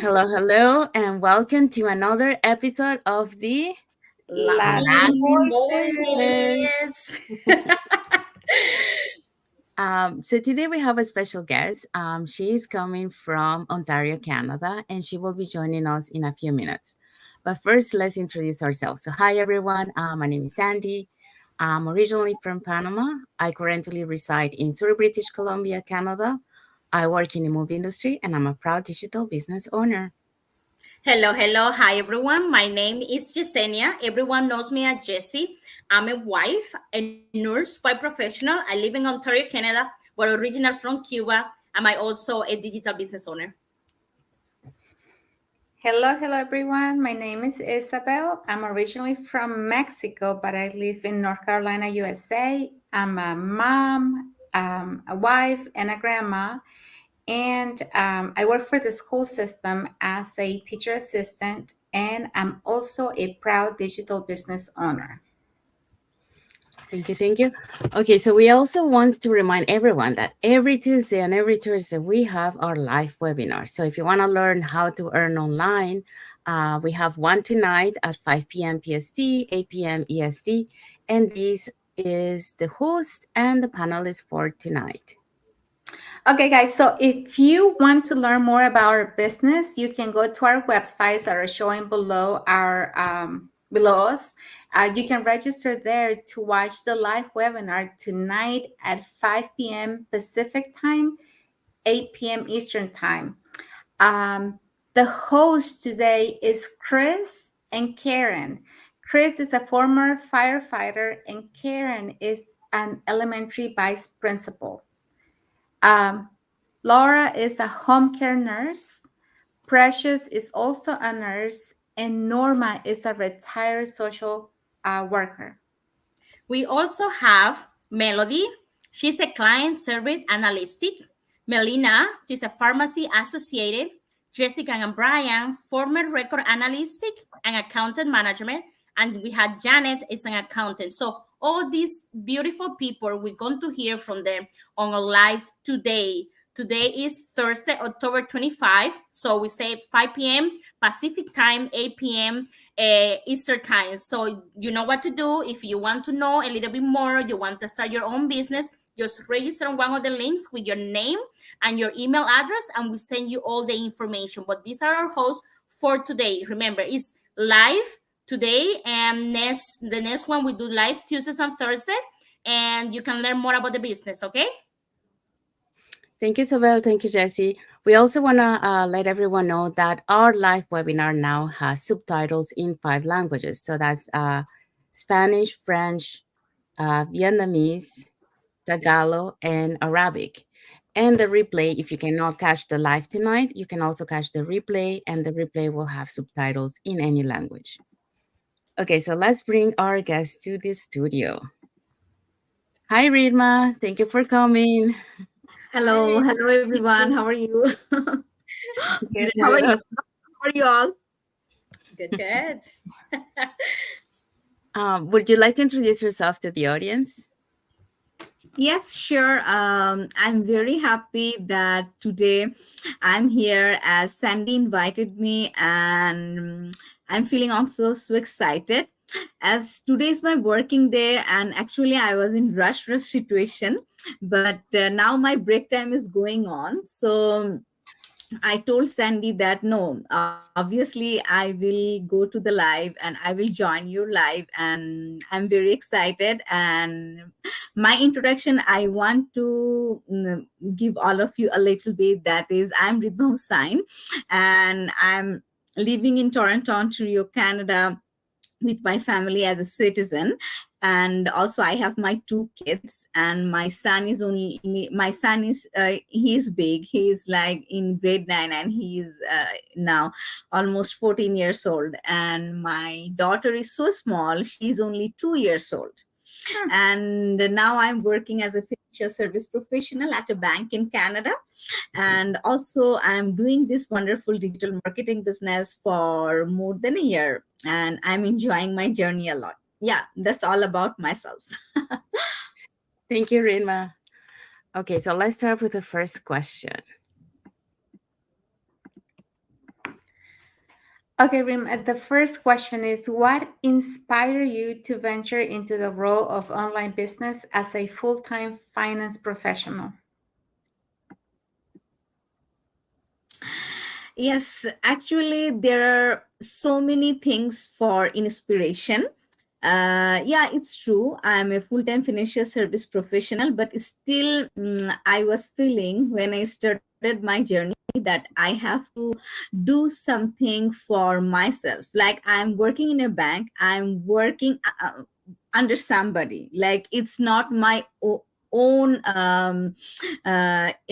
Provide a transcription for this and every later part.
Hello, hello, and welcome to another episode of the Latin Latin Voices. voices. So today we have a special guest. She is coming from Ontario, Canada, and she will be joining us in a few minutes. But first, let's introduce ourselves. So, hi everyone. My name is Sandy. I'm originally from Panama. I currently reside in Surrey, British Columbia, Canada. I work in the movie industry, and I'm a proud digital business owner. Hello. Hi, everyone. My name is Yesenia. Everyone knows me as Jessie. I'm a wife, a nurse by professional. I live in Ontario, Canada, but original from Cuba. Am I also a digital business owner? Hello everyone. My name is Isabel. I'm originally from Mexico, but I live in North Carolina, USA. I'm a mom, a wife, and a grandma. And I work for the school system as a teacher assistant, and I'm also a proud digital business owner. Thank you, thank you. Okay, so we also want to remind everyone that every Tuesday and every Thursday we have our live webinar. So if you want to learn how to earn online, we have one tonight at 5 p.m. PST, 8 p.m. EST, and this is the host and the panelist for tonight. Okay, guys, so if you want to learn more about our business, you can go to our websites that are showing below our below us. You can register there to watch the live webinar tonight at 5 p.m. Pacific time, 8 p.m. Eastern time. The host today is Chris and Karen. Chris is a former firefighter, and Karen is an elementary vice principal. Um, Laura is a home care nurse. Precious is also a nurse, and Norma is a retired social worker. We also have Melody. She's a client service analytic. Melina, she's a pharmacy associated. Jessica and Brian, former record analytic and accountant management. And we had Janet is an accountant. So all these beautiful people, we're going to hear from them on a live today. Today is Thursday, October 25. So we say 5 p.m. Pacific time, 8 p.m. Easter time. So you know what to do. If you want to know a little bit more, you want to start your own business, just register on one of the links with your name and your email address, and we send you all the information. But these are our hosts for today. Remember, it's live today, and the next one we do live Tuesdays and Thursday, and you can learn more about the business. Okay. Thank you, Isabel. Thank you, Jesse. We also want to let everyone know that our live webinar now has subtitles in 5 languages. So that's Spanish, French, Vietnamese, Tagalog, and Arabic. And the replay, if you cannot catch the live tonight, you can also catch the replay, and the replay will have subtitles in any language. Okay, so let's bring our guest to the studio. Hi, Ridma. Thank you for coming. Hi. Hello everyone. How are you? Good, How are you? good. How are you all? Good. Would you like to introduce yourself to the audience? Yes, sure. I'm very happy that today I'm here as Sandy invited me, and I'm feeling also so excited as today is my working day. And actually, I was in rush situation, but now my break time is going on. So I told Sandy that no, obviously I will go to the live and I will join your live, and I'm very excited. And my introduction, I want to give all of you a little bit. That is, I'm Ridma Hossain, and I'm living in Toronto, Ontario, Canada, with my family as a citizen. And also I have my 2 kids, and my son is he is big. He is like in grade 9, and he is now almost 14 years old. And my daughter is so small, she's only 2 years old. And now I'm working as a financial service professional at a bank in Canada. And also I'm doing this wonderful digital marketing business for more than a year, and I'm enjoying my journey a lot. Yeah, that's all about myself. Thank you, Ridma. Okay, so let's start with the first question. Okay, Rim, the first question is what inspired you to venture into the role of online business as a full-time finance professional? Yes, actually, there are so many things for inspiration. Yeah, it's true. I'm a full-time financial service professional, but still, I was feeling when I started my journey that I have to do something for myself. Like I'm working in a bank, I'm working under somebody. Like it's not my own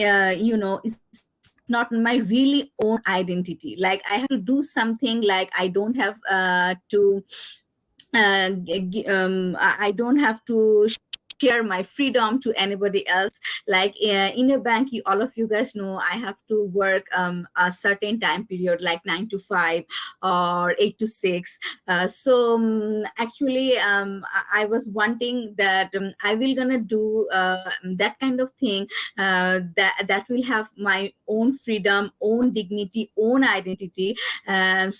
it's not my really own identity. Like I have to do something, like I don't have to I don't have to share my freedom to anybody else. Like in a bank, all of you guys know I have to work a certain time period, like 9 to 5 or 8 to 6. So actually, I was wanting that I will gonna do that kind of thing, that will have my own freedom, own dignity, own identity. And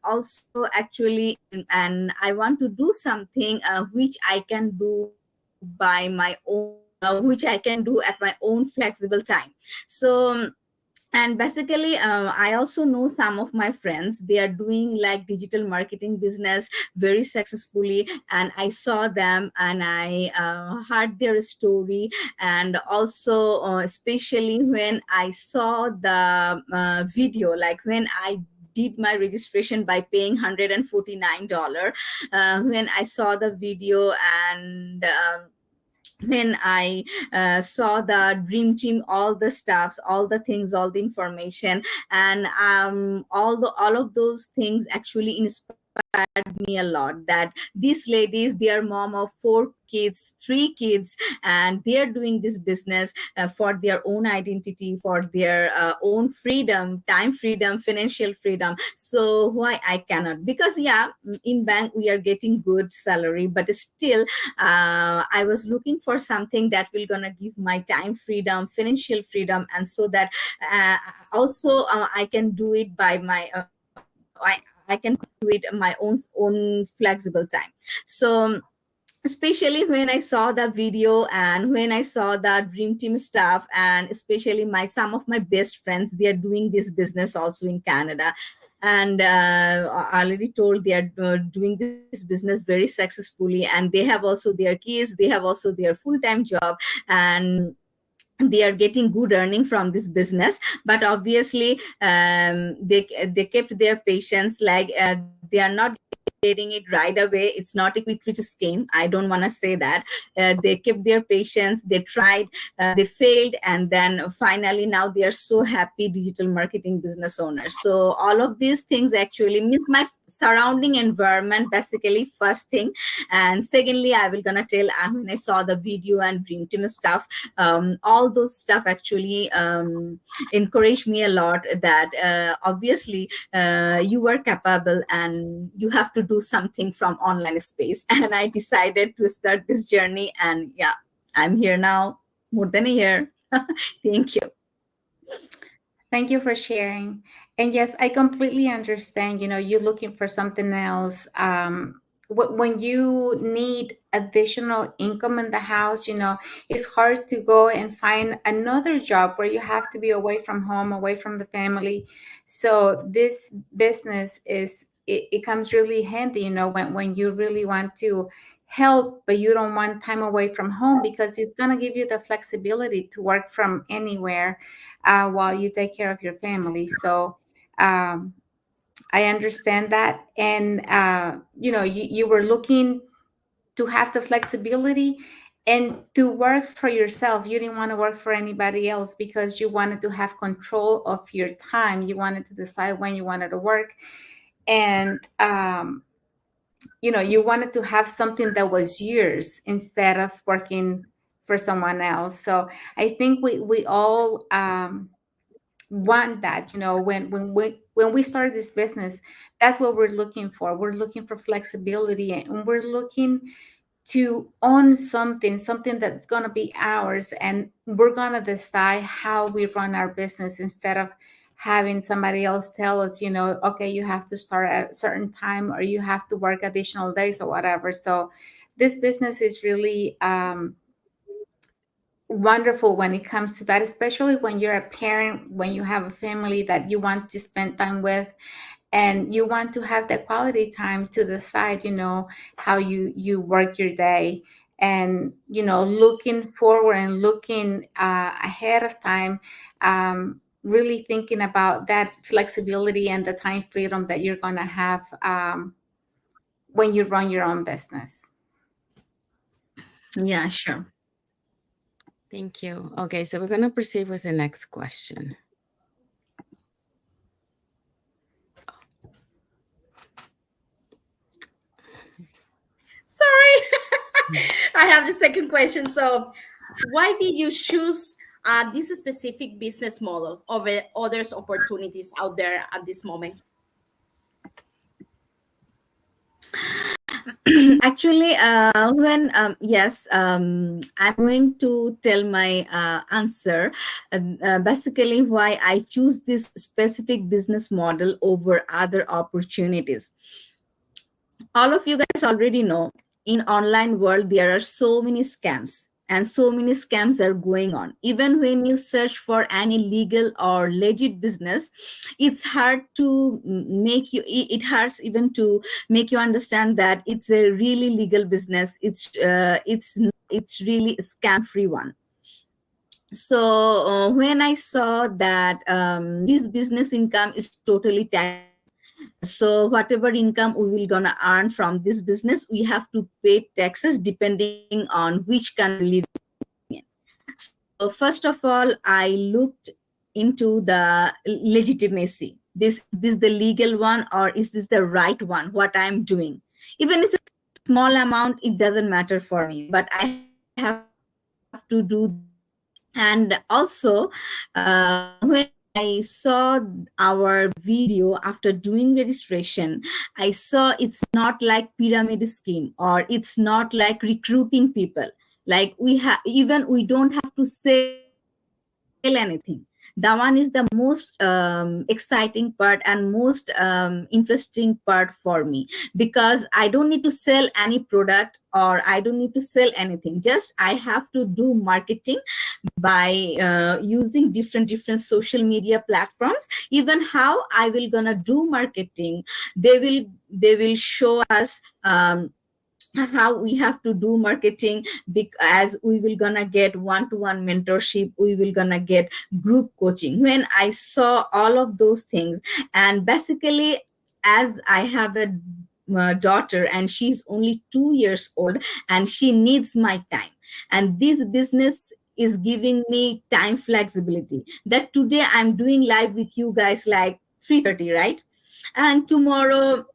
also actually, and I want to do something which I can do by my own, which I can do at my own flexible time. So, and basically, I also know some of my friends, they are doing like digital marketing business very successfully, and I saw them and I heard their story. And also especially when I saw the video, like when I did my registration by paying $149, when I saw the video, and when I saw the dream team, all the stuffs, all the things, all the information, and all of those things actually inspired me a lot. That these ladies, they are mom of 4 kids, 3 kids, and they are doing this business for their own identity, for their own freedom, time freedom, financial freedom. So why I cannot? Because yeah, in bank we are getting good salary, but still I was looking for something that will gonna give my time freedom, financial freedom, and so that also I can do it by my I can do it my own flexible time. So especially when I saw the video and when I saw the dream team stuff, and especially my some of my best friends, they are doing this business also in Canada. And I already told, they are doing this business very successfully, and they have also their kids, they have also their full-time job, and they are getting good earning from this business. But obviously, they kept their patience. Like they are not getting it right away. It's not a quick rich scheme, I don't want to say that. They kept their patience, they tried, they failed, and then finally now they are so happy digital marketing business owners. So all of these things actually means my surrounding environment, basically, first thing. And secondly, I will gonna tell, when I saw the video and dream team stuff, all those stuff actually encouraged me a lot, that obviously you are capable and you have to do something from online space. And I decided to start this journey, and yeah, I'm here now, more than a year. Thank you. Thank you for sharing. And yes, I completely understand. You're looking for something else. When you need additional income in the house, it's hard to go and find another job where you have to be away from home, away from the family. So this business it comes really handy, when you really want to help, but you don't want time away from home, because it's going to give you the flexibility to work from anywhere while you take care of your family. So um, I understand that. And, you were looking to have the flexibility and to work for yourself. You didn't want to work for anybody else because you wanted to have control of your time. You wanted to decide when you wanted to work. And, you wanted to have something that was yours instead of working for someone else. So I think we all want that. When we started this business, that's what we're looking for. We're looking for flexibility, and we're looking to own something that's going to be ours, and we're going to decide how we run our business instead of having somebody else tell us, okay, you have to start at a certain time or you have to work additional days or whatever. So this business is really wonderful when it comes to that, especially when you're a parent, when you have a family that you want to spend time with, and you want to have that quality time to decide, how you work your day, and looking forward and looking ahead of time, really thinking about that flexibility and the time freedom that you're going to have when you run your own business. Yeah, sure. Thank you. Okay, so we're going to proceed with the next question. Sorry. I have the second question. So, why did you choose this specific business model over others opportunities out there at this moment? Actually, when yes, I'm going to tell my answer. Basically, why I choose this specific business model over other opportunities. All of you guys already know, in online world there are so many scams, and so many scams are going on. Even when you search for any legal or legit business, it's hard to make you, it hurts even to make you understand that it's a really legal business. It's really a scam free one. So when I saw that this business income is totally tax free, so whatever income we will gonna earn from this business, we have to pay taxes depending on which country we live in. So first of all, I looked into the legitimacy. Is this the legal one, or is this the right one? What I'm doing, even if it's a small amount, it doesn't matter for me. But I have to do this, and also when I saw our video after doing registration, I saw it's not like pyramid scheme, or it's not like recruiting people. Like even we don't have to sell anything. That one is the most exciting part and most interesting part for me, because I don't need to sell any product, or I don't need to sell anything. Just I have to do marketing by using different social media platforms. Even how I will gonna do marketing, they will show us how we have to do marketing, as we will gonna get one-to-one mentorship, we will gonna get group coaching. When I saw all of those things, and basically, as I have a daughter and she's only 2 years old and she needs my time, and this business is giving me time flexibility, that today I'm doing live with you guys like 3:30, right? And tomorrow,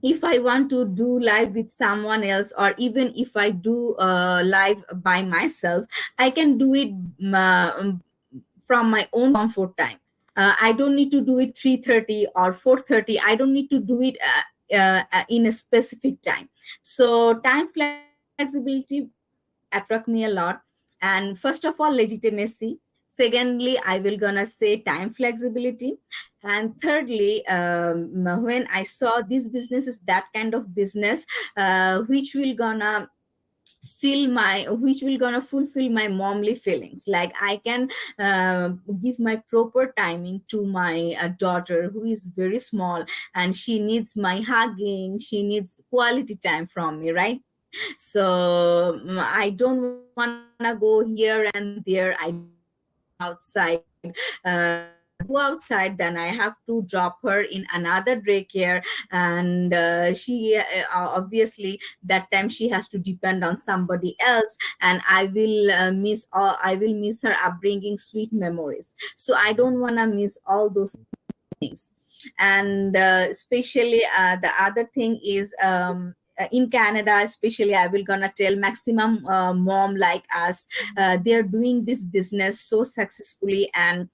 if I want to do live with someone else, or even if I do live by myself, I can do it from my own comfort time. I don't need to do it 3:30 or 4:30. I don't need to do it in a specific time. So time flexibility attract me a lot. And first of all, legitimacy. Secondly, I will gonna say time flexibility. And thirdly, when I saw this business is that kind of business which will gonna fulfill my momly feelings, like I can uh, give my proper timing to my daughter who is very small, and she needs my hugging, she needs quality time from me, right? So I don't want to go here and there, I don't want to go outside. If I go outside, then I have to drop her in another daycare, and obviously that time she has to depend on somebody else, and I will miss her upbringing, sweet memories. So I don't want to miss all those things. And especially the other thing is, in Canada especially, I will gonna tell maximum mom like us, they're doing this business so successfully, and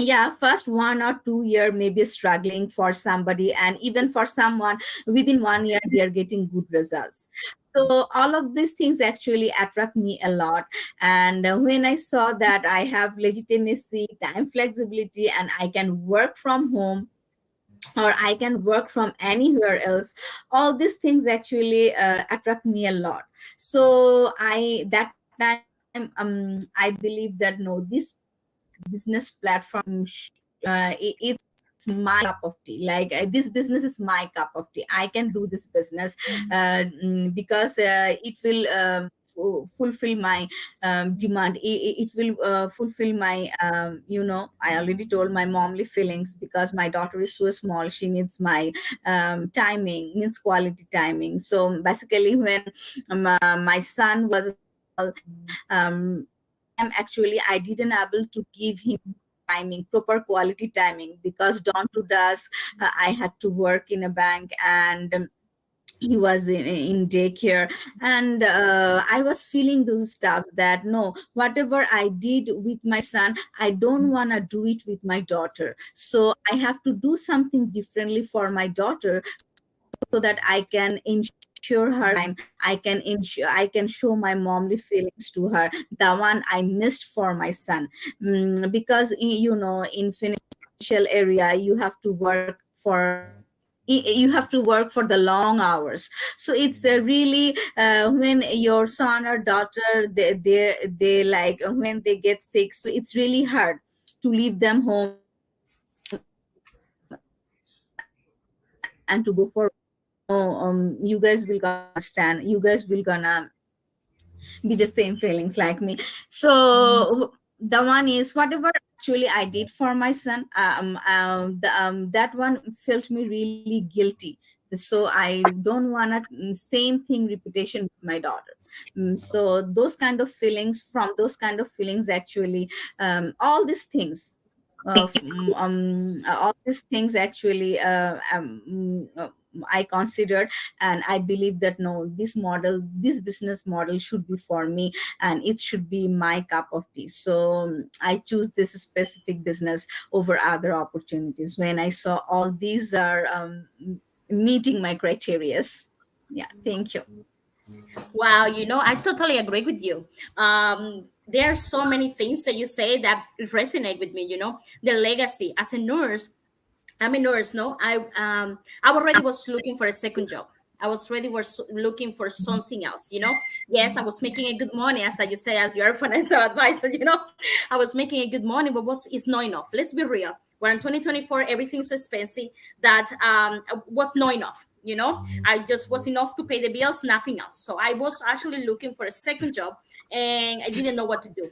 yeah, first 1 or 2 year maybe struggling for somebody, and even for someone within 1 year they are getting good results. So all of these things actually attract me a lot. And when I saw that I have legitimacy, time flexibility, and I can work from home or I can work from anywhere else, all these things actually attract me a lot. So I that time I believe that no, this business platform it's my cup of tea. Like this business is my cup of tea. I can do this business because it will fulfill my demand. It will fulfill my I already told my momly feelings, because my daughter is so small, she needs my timing, means quality timing. So basically when my son was small, that time actually I didn't able to give him timing, proper quality timing, because dawn to dusk I had to work in a bank, and he was in daycare. And I was feeling those stuff that no, whatever I did with my son, I don't want to do it with my daughter. So I have to do something differently for my daughter, so that I can ensure her I can ensure, I can show my momly feelings to her, the one I missed for my son. Because in financial area you have to work for you have to work for the long hours. So it's really when your son or daughter, they like when they get sick, so it's really hard to leave them home and to go for work. So you guys will gonna understand, you guys will gonna be the same feelings like me. So the one is whatever actually I did for my son, that one felt me really guilty. So I don't want to same thing repetition with my daughter. So those kind of feelings, from those kind of feelings actually, all these things all these things actually I considered, and I believe that no, this model, this business model should be for me, and it should be my cup of tea. So I choose this specific business over other opportunities when I saw all these are meeting my criterias. Yeah, thank you. Wow, I totally agree with you. There are so many things that you say that resonate with me. The legacy as a nurse. I'm a nurse, no? I already was looking for a second job. I was already was looking for something else. Yes, I was making a good money, as you say, as your financial advisor. I was making a good money, but it's not enough. Let's be real. We're in 2024. Everything's so expensive that was not enough. I just was enough to pay the bills, nothing else. So I was actually looking for a second job, and I didn't know what to do.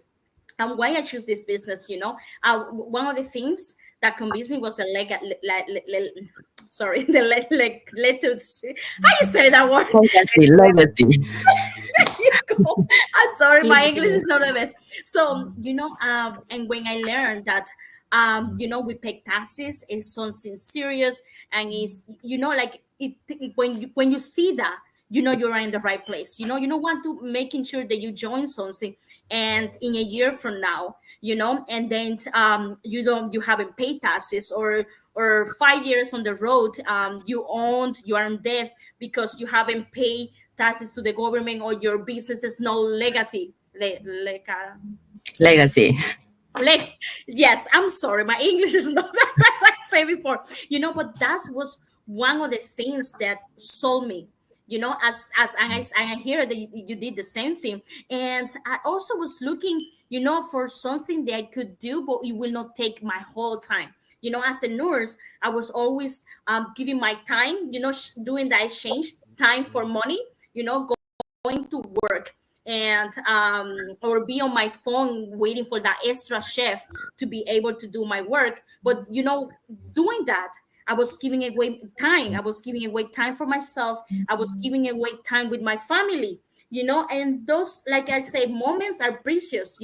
And why I choose this business, one of the things that convinced me was the sorry, the lettuce. How you say that word? Legacy, legacy. There you go. I'm sorry, my English Legacy. is not the best. So, and when I learned that, we pay taxes is something serious, and it's, like when you see that, you're in the right place. You don't want to making sure that you join something, and in a year from now, and then you haven't paid taxes, or 5 years on the road, you are in debt because you haven't paid taxes to the government, or your business is no legacy. Legacy. Like, yes, I'm sorry, my English is not that as I said before. But that was one of the things that sold me. I hear that you did the same thing, and I also was looking, for something that I could do, but it will not take my whole time. As a nurse, I was always giving my time, doing that exchange time for money. Going to work, and or be on my phone waiting for that extra chef to be able to do my work. But doing that, I was giving away time. I was giving away time for myself. I was giving away time with my family. And those, like I say, moments are precious.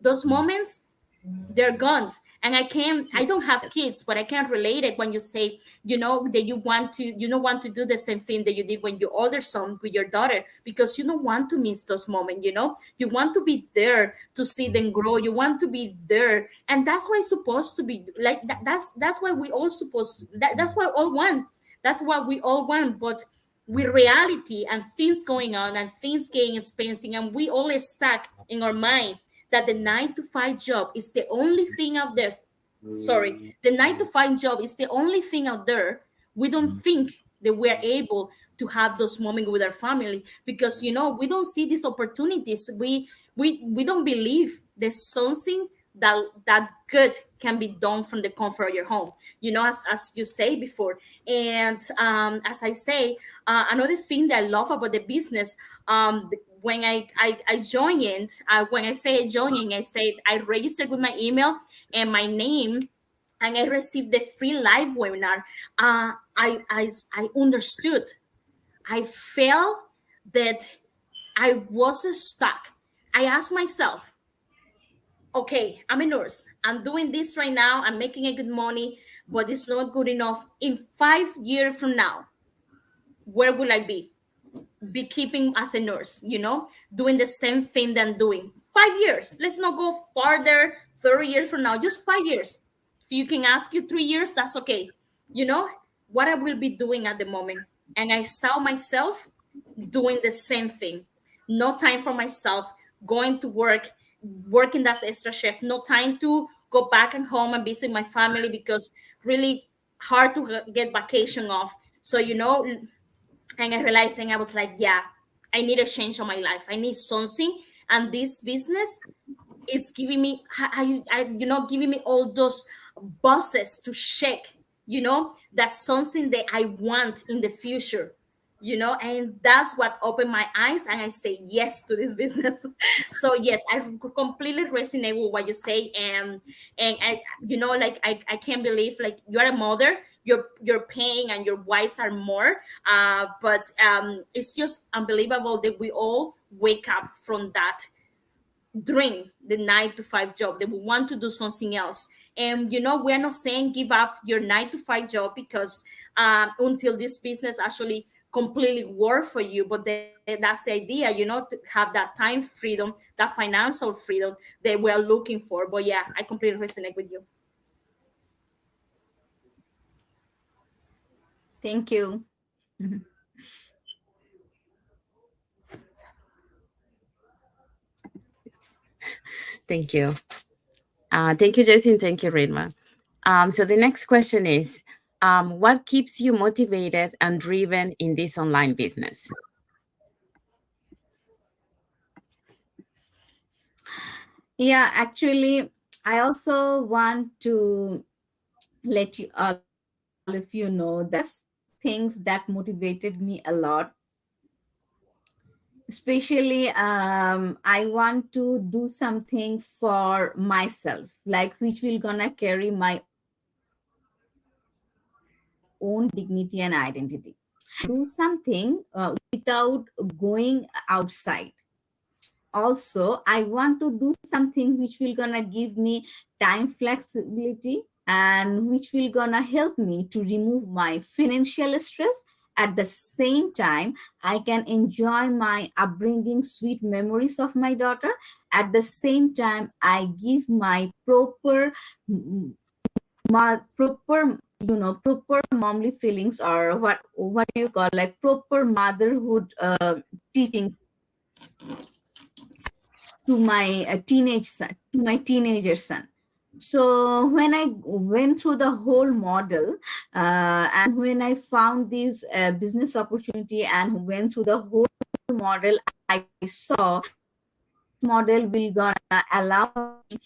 Those moments, they're gone. And I don't have kids, but I can relate it when you say, that you don't want to do the same thing that you did when your older son with your daughter, because you don't want to miss those moments. You want to be there to see them grow. You want to be there, and that's why it's supposed to be like that. That's why we all supposed that's why all want. That's what we all want. But with reality and things going on and things getting expensive, and we all stuck in our mind that the 9 to 5 job is the only thing out there. Sorry, the 9 to 5 job is the only thing out there. We don't think that we're able to have those moments with our family, because we don't see these opportunities. We don't believe there's something that good can be done from the comfort of your home, as you say before. And as I say, another thing that I love about the business, when I joined, when I say joining, I say I registered with my email and my name, and I received the free live webinar. I understood. I felt that I was stuck. I asked myself, okay, I'm a nurse. I'm doing this right now. I'm making a good money, but it's not good enough. In 5 years from now, where will I be keeping as a nurse, doing the same thing that I'm doing? 5 years. Let's not go farther, 30 years from now, just 5 years. If you can ask you 3 years, that's okay. You know what I will be doing at the moment. And I saw myself doing the same thing. No time for myself, going to work, working as extra chef, no time to go back and home and visit my family, because really hard to get vacation off. So, and I realized, and I was like, yeah, I need a change on my life. I need something. And this business is giving me, giving me all those buses to shake, that's something that I want in the future, and that's what opened my eyes, and I say yes to this business. So yes, I completely resonate with what you say. And I, like I can't believe, like, you're a mother, your pain and your wives are more, but it's just unbelievable that we all wake up from that dream, the 9 to 5 job, that we want to do something else. And we're not saying give up your 9 to 5 job, because until this business actually completely work for you. But that's the idea, to have that time freedom, that financial freedom that we're looking for. But yeah, I completely resonate with you. Thank you. Thank you. Thank you, Jesse, and thank you, Ridma. So the next question is, what keeps you motivated and driven in this online business? Yeah, actually, I also want to let you all of you know that things that motivated me a lot. Especially, I want to do something for myself, like which will gonna carry my own dignity and identity. I want to do something without going outside. Also, I want to do something which will gonna give me time flexibility, and which will gonna help me to remove my financial stress. At the same time, I can enjoy my upbringing, sweet memories of my daughter. At the same time, I give my proper proper, proper momly feelings, or what do you call, like, proper motherhood teaching to my teenager son. So when I went through the whole model, and when I found this business opportunity and went through the whole model, I saw this model will gonna allow me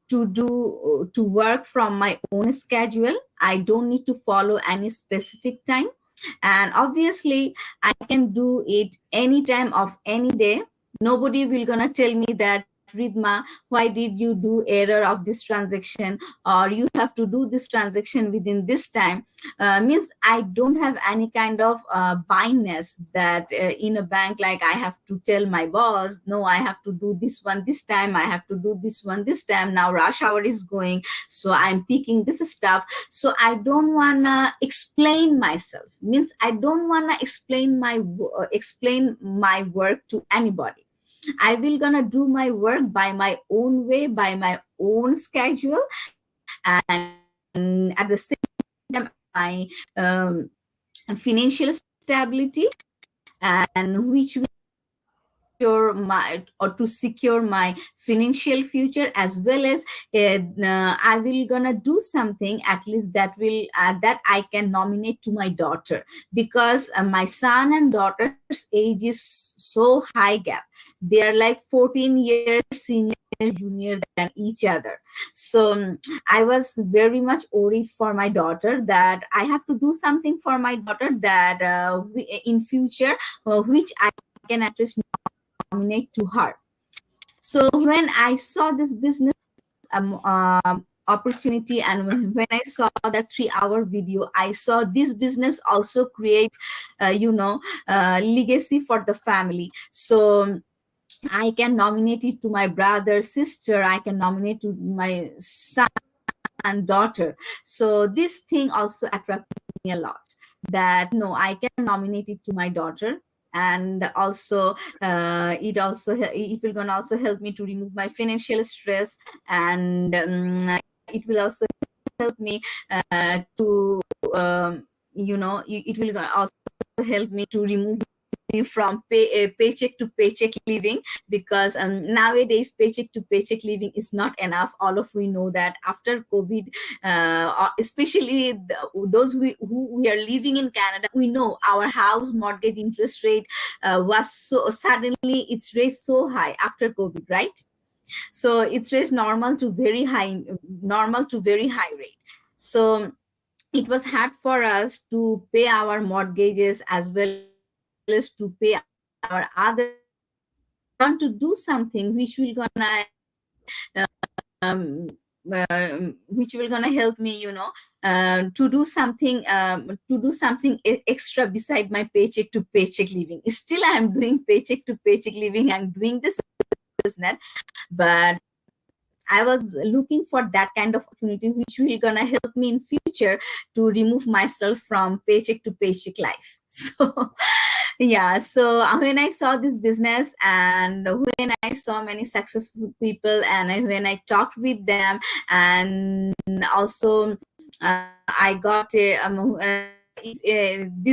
to work from my own schedule. I don't need to follow any specific time, and obviously I can do it any time of any day. Nobody will gonna tell me that Ridma, why did you do error of this transaction, or you have to do this transaction within this time. Means I don't have any kind of bindness that in a bank, like I have to tell my boss, no, I have to do this one this time, I have to do this one this time. Now rush hour is going, so I'm picking this stuff. So I don't wanna explain myself. Means I don't wanna explain my work to anybody. I will gonna do my work by my own way, by my own schedule, and at the same time, my financial stability, and which will secure my, or to secure my financial future, as well as I will gonna do something at least that will that I can nominate to my daughter, because my son and daughter's age is so high gap. They are like 14 years senior, junior than each other. So I was very much worried for my daughter, that I have to do something for my daughter, that in future, which I can at least nominate to her. So when I saw this business opportunity, and when I saw that 3-hour video, I saw this business also create legacy for the family. So I can nominate it to my brother, sister, I can nominate to my son and daughter. So this thing also attracted me a lot, that no, I can nominate it to my daughter. And also it will gonna also help me to remove my financial stress, and it will also help me to it will also help me to remove me from paycheck to paycheck living, because nowadays paycheck to paycheck living is not enough. All of we know that after COVID, especially those who we are living in Canada, we know our house mortgage interest rate was so suddenly it's raised so high after COVID, right? So it's raised normal to very high rate. So it was hard for us to pay our mortgages as well as to pay our other expenses. So I want to do something which will gonna help me, to do something extra beside my paycheck to paycheck living. Still I am doing paycheck to paycheck living, I'm doing this business, but I was looking for that kind of opportunity which will gonna help me in future to remove myself from paycheck to paycheck life. So yeah, so when I saw this business, and when I saw many successful people, and when I talked with them, and also I got this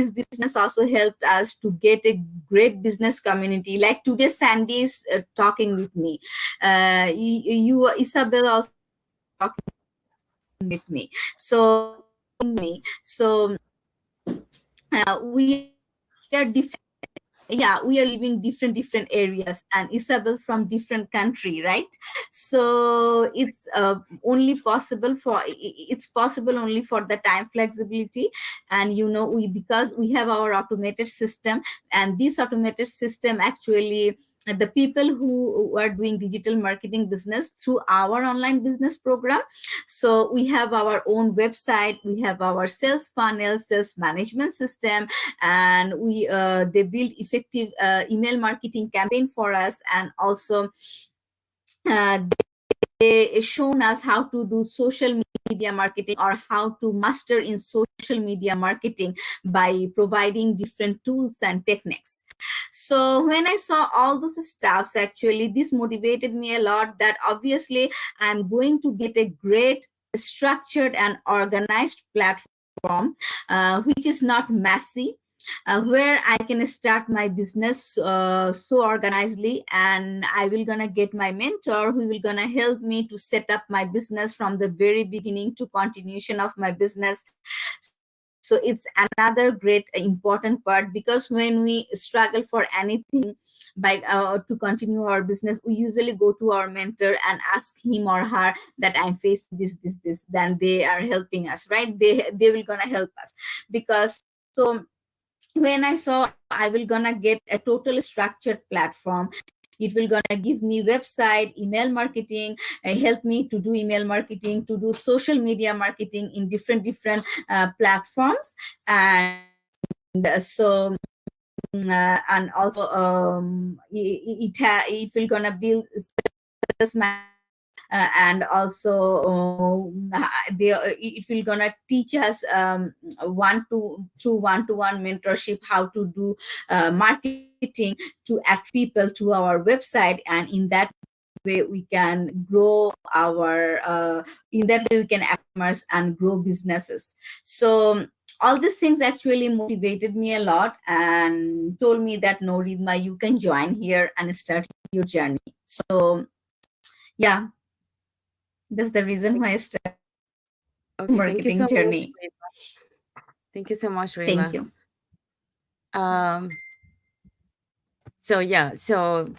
business also helped us to get a great business community. Like today Sandy is talking with me, Isabel also talking with me. So we are different. Yeah, we are living different areas, and Isabel from different country, right? So it's possible only for the time flexibility. And we, because we have our automated system, and this automated system actually, the people who are doing digital marketing business through our online business program. So we have our own website, we have our sales funnel, sales management system, and they build effective email marketing campaign for us. And also they shown us how to do social media marketing, or how to master in social media marketing by providing different tools and techniques. So when I saw all those stuffs, actually this motivated me a lot, that obviously I'm going to get a great structured and organized platform, which is not messy, where I can start my business so organizedly, and I will gonna get my mentor who will gonna help me to set up my business from the very beginning to continuation of my business. So it's another great important part, because when we struggle for anything by to continue our business, we usually go to our mentor and ask him or her that I'm facing this. Then they are helping us, right? They will gonna help us. Because so when I saw I will gonna get a total structured platform, It will gonna give me website, email marketing, help me to do email marketing, to do social media marketing in different platforms. And so and also it will gonna build sales management, and also it will gonna teach us one-to-one mentorship how to do marketing to attract people to our website. And in that way we can grow our in that way we can commerce and grow businesses. So all these things actually motivated me a lot and told me that, no, Ridma, you can join here and start your journey. So yeah, that's the reason why I started Okay, thank you so marketing much, journey. Rima. Thank you so much, Thank Rima. you. Um, so yeah, so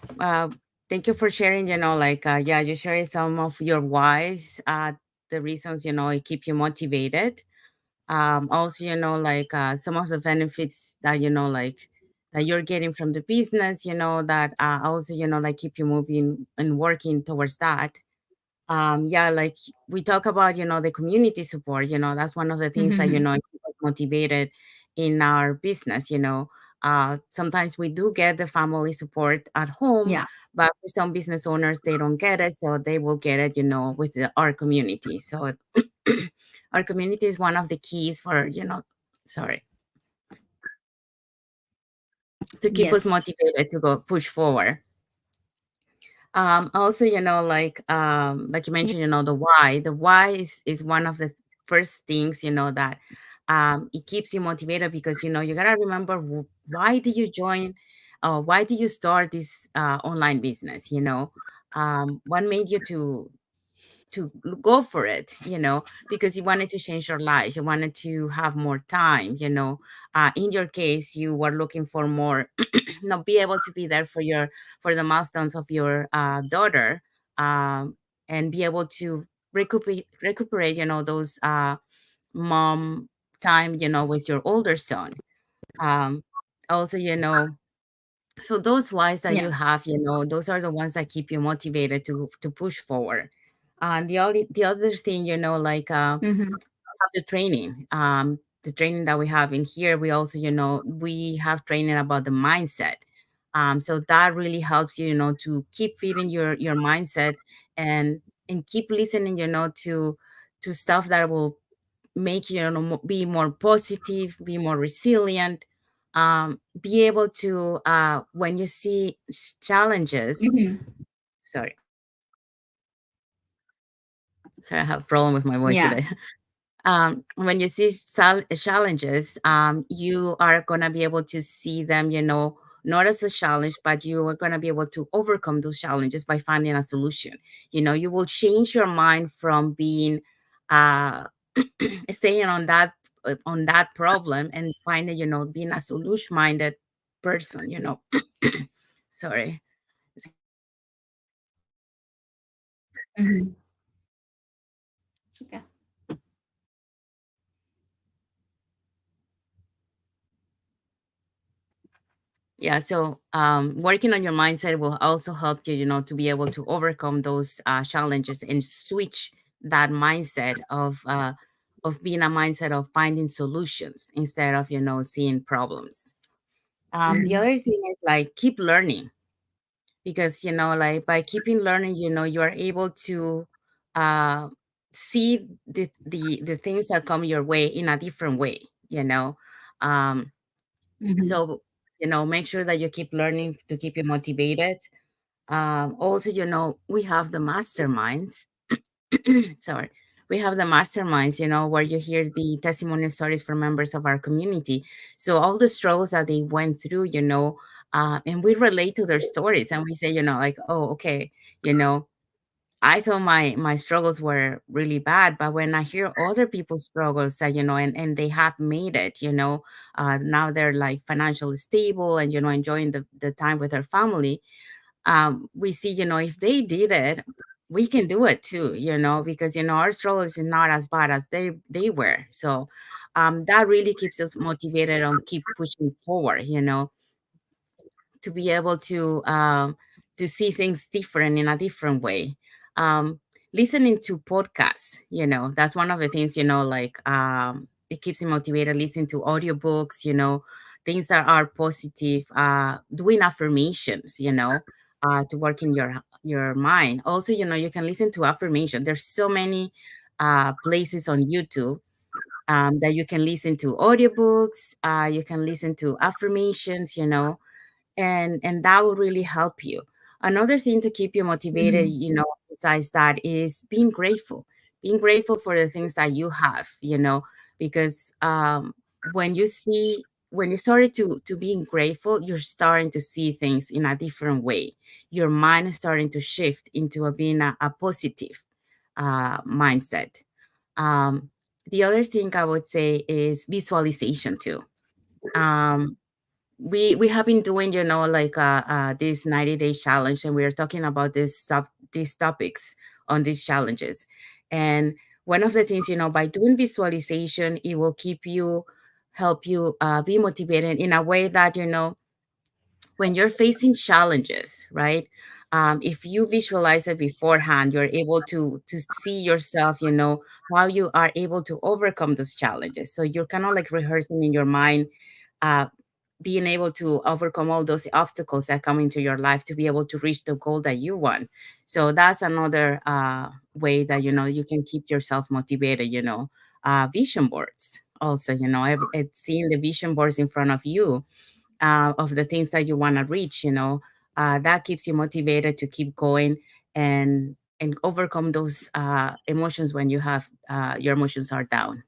thank you for sharing, like yeah, you sharing some of your whys, the reasons, it keep you motivated. Also, like some of the benefits that, like that you're getting from the business, that also, like keep you moving and working towards that. Yeah, like we talk about, the community support, that's one of the things that, Mhm. keep us motivated in our business. Sometimes we do get the family support at home, Yeah. but for some business owners they don't get it, so they will get it, with our community. So our community is one of the keys for, sorry, to keep us Yes. motivated to go push forward. Also, like you mentioned, the why is one of the first things, that it keeps you motivated, because you gotta remember, why did you join, why did you start this online business, what made you to go for it, because you wanted to change your life, you wanted to have more time, in your case you were looking for more, be able to be there for the milestones of your daughter, um, and be able to recuperate, those mom time, with your older son. um, Also, so those whys that Yeah. you have, those are the ones that keep you motivated to push forward. And the other thing, like Mhm. the training, the training that we have in here, we also, we have training about the mindset. So that really helps you, to keep feeding your mindset, and keep listening, to stuff that will make you, be more positive, be more resilient, be able to, when you see challenges. Mhm. Sorry, sorry, I have a problem with my voice Yeah. today. When you see challenges, you are going to be able to see them, not as a challenge, but you are going to be able to overcome those challenges by finding a solution. You will change your mind from being uh, staying on that problem, and finding, being a solution minded person. Sorry. Mhm. It's okay. Yeah, so working on your mindset will also help you, to be able to overcome those challenges, and switch that mindset of being a mindset of finding solutions, instead of, seeing problems. The Mhm. other thing is, like, keep learning, because, like, by keeping learning, you are able to uh, see the things that come your way in a different way. Um, Mhm. so, make sure that you keep learning to keep you motivated. Also, we have the masterminds. Sorry. We have the masterminds, where you hear the testimonial stories from members of our community. So all the struggles that they went through, and we relate to their stories, and we say, like, oh, okay, you know, I thought my struggles were really bad, but when I hear other people's struggles, and they have made it, now they're like financially stable, and enjoying the time with their family. We see, if they did it, we can do it too, because our struggles is not as bad as they were. So that really keeps us motivated and keep pushing forward, to be able to see things different in a different way. Um, Listening to podcasts, that's one of the things, like it keeps you motivated. Listening to audiobooks, things that are positive, doing affirmations, to work in your mind. Also, you can listen to affirmation. There's so many places on YouTube that you can listen to audiobooks, you can listen to affirmations, and that will really help you. Another thing to keep you motivated, Mhm. besides that, is being grateful for the things that you have, because when you see when you started to being grateful, you're starting to see things in a different way. Your mind is starting to shift into being a positive mindset. um, the other thing I would say is visualization too. um, we have been doing, like this 90-day challenge, and we are talking about these topics on these challenges. And one of the things, by doing visualization, it will help you be motivated in a way that, when you're facing challenges, right? If you visualize it beforehand, you're able to see yourself, how you are able to overcome those challenges. So you're kind of like rehearsing in your mind, uh, being able to overcome all those obstacles that come into your life to be able to reach the goal that you want. So that's another way that, you can keep yourself motivated. Vision boards also, seeing the vision boards in front of you, of the things that you want to reach, that keeps you motivated to keep going and overcome those emotions when your emotions are down.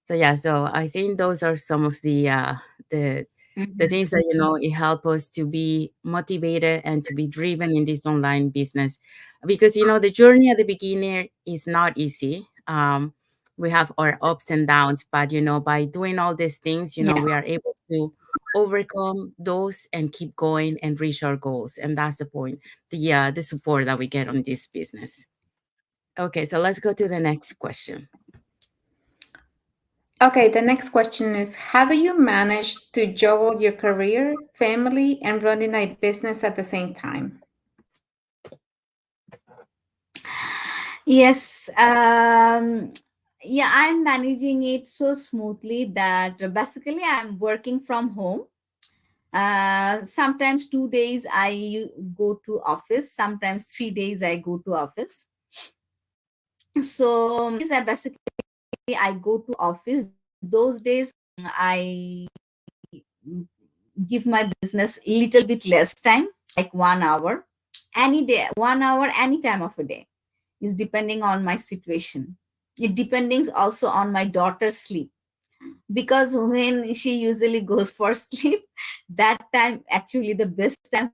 So yeah, so I think those are some of the the Mhm. things that, it help us to be motivated and to be driven in this online business, because the journey at the beginning is not easy. We have our ups and downs, but by doing all these things, Yeah. we are able to overcome those and keep going and reach our goals. And that's the point, the support that we get on this business. Okay, so let's go to the next question. Okay, the next question is, how do you manage to juggle your career, family, and running a business at the same time? Yes. Yeah, I'm managing it so smoothly that basically I'm working from home. Sometimes 2 days I go to office. Sometimes 3 days I go to office. So days I basically I go to office. Those days I give my business little bit less time, like 1 hour, any day, 1 hour, any time of a day, is depending on my situation. It depends also on my daughter's sleep, because when she usually goes for sleep, that time actually the best time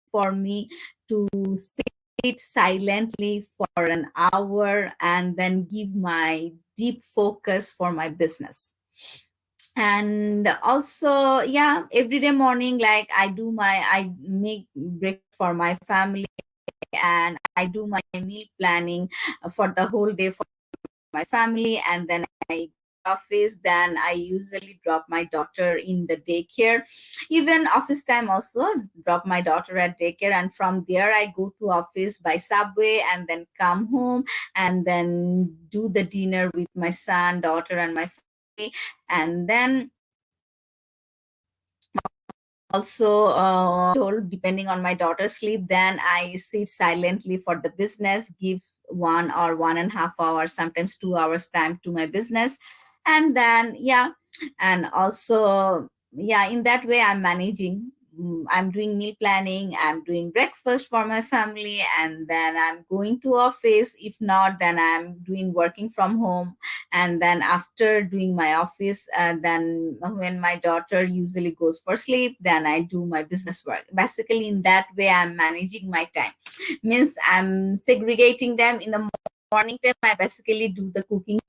for me to sit silently for an hour and then give my deep focus for my business. And also, yeah, every day morning, like I make breakfast for my family, and I do my meal planning for the whole day for my family, and then I go to office. Then I usually drop my daughter in the daycare, even office time also, drop my daughter at daycare, and from there I go to office by subway and then come home and then do the dinner with my son, daughter, and my family. And then also told, depending on my daughter's sleep, then I sit silently for the business, give 1 or 1.5 hours, sometimes 2 hours time to my business. And then, yeah, and also, yeah, in that way I'm managing. I'm doing meal planning, I'm doing breakfast for my family, and then I'm going to office. If not, then I'm doing working from home. And then after doing my office, then when my daughter usually goes for sleep, then I do my business work. Basically, in that way I'm managing my time. Means I'm segregating them. In the morning time I basically do the cooking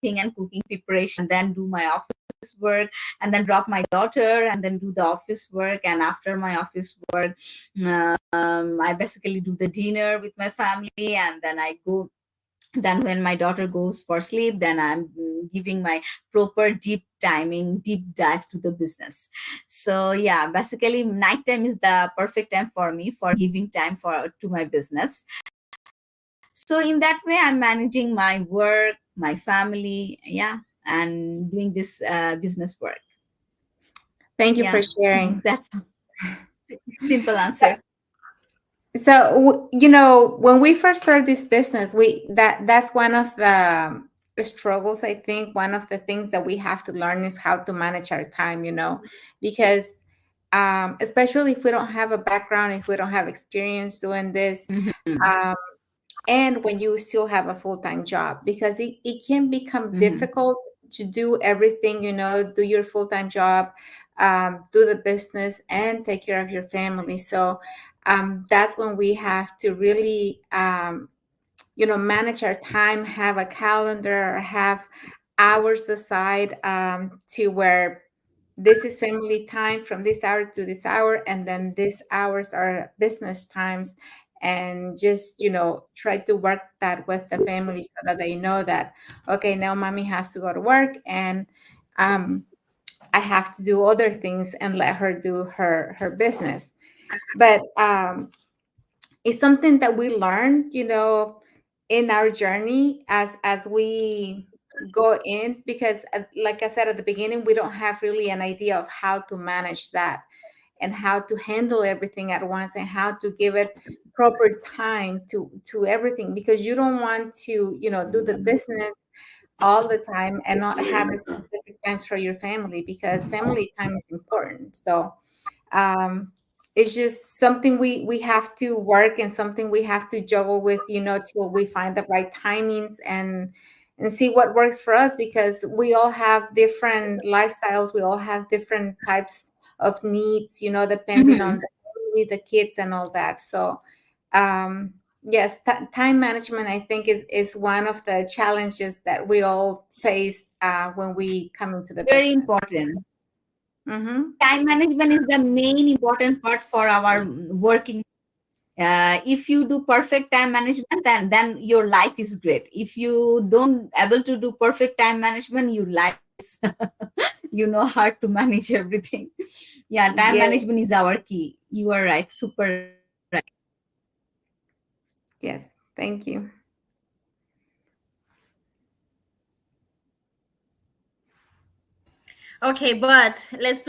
thing and cooking preparation, then do my office work, and then drop my daughter and then do the office work. And after my office work, I basically do the dinner with my family, and then I go Then when my daughter goes for sleep, then I'm giving my proper deep dive to the business. So yeah, basically nighttime is the perfect time for me for giving time for to my business. So in that way I'm managing my work, my family, yeah, and doing this business work. Thank you for Yeah, sharing. that's a simple answer. So, you know, when we first started this business, that's one of the struggles. I think one of the things that we have to learn is how to manage our time, you know, because especially if we don't have a background, if we don't have experience doing this, Mhm. um, and when you still have a full-time job, because it can become Mhm. difficult to do everything, you know, do your full-time job, do the business and take care of your family. So that's when we have to really you know, manage our time, have a calendar, have hours aside, to where this is family time from this hour to this hour, and then these hours are business times. And just, you know, try to work that with the family so that they know that, okay, now mommy has to go to work, and um, I have to do other things and let her do her business. But it's something that we learn, you know, in our journey as we go in, because like I said at the beginning, we don't have really an idea of how to manage that and how to handle everything at once and how to give it proper time to everything, because you don't want to, you know, do the business all the time and not have a specific times for your family, because family time is important. So um, it's just something we have to work and something we have to juggle with, you know, till we find the right timings and see what works for us, because we all have different lifestyles, we all have different types of needs, you know, depending on Mhm. the family, the kids and all that. So yes, time management, I think, is one of the challenges that we all face when we come into the Very business. important. Mm-hmm. Time management is the main important part for our working. If you do perfect time management, then your life is great. If you don't able to do perfect time management, your life is hard to manage everything. Yeah, time Yes, management is our key. You are right, super right. yes, thank you. Okay, but let's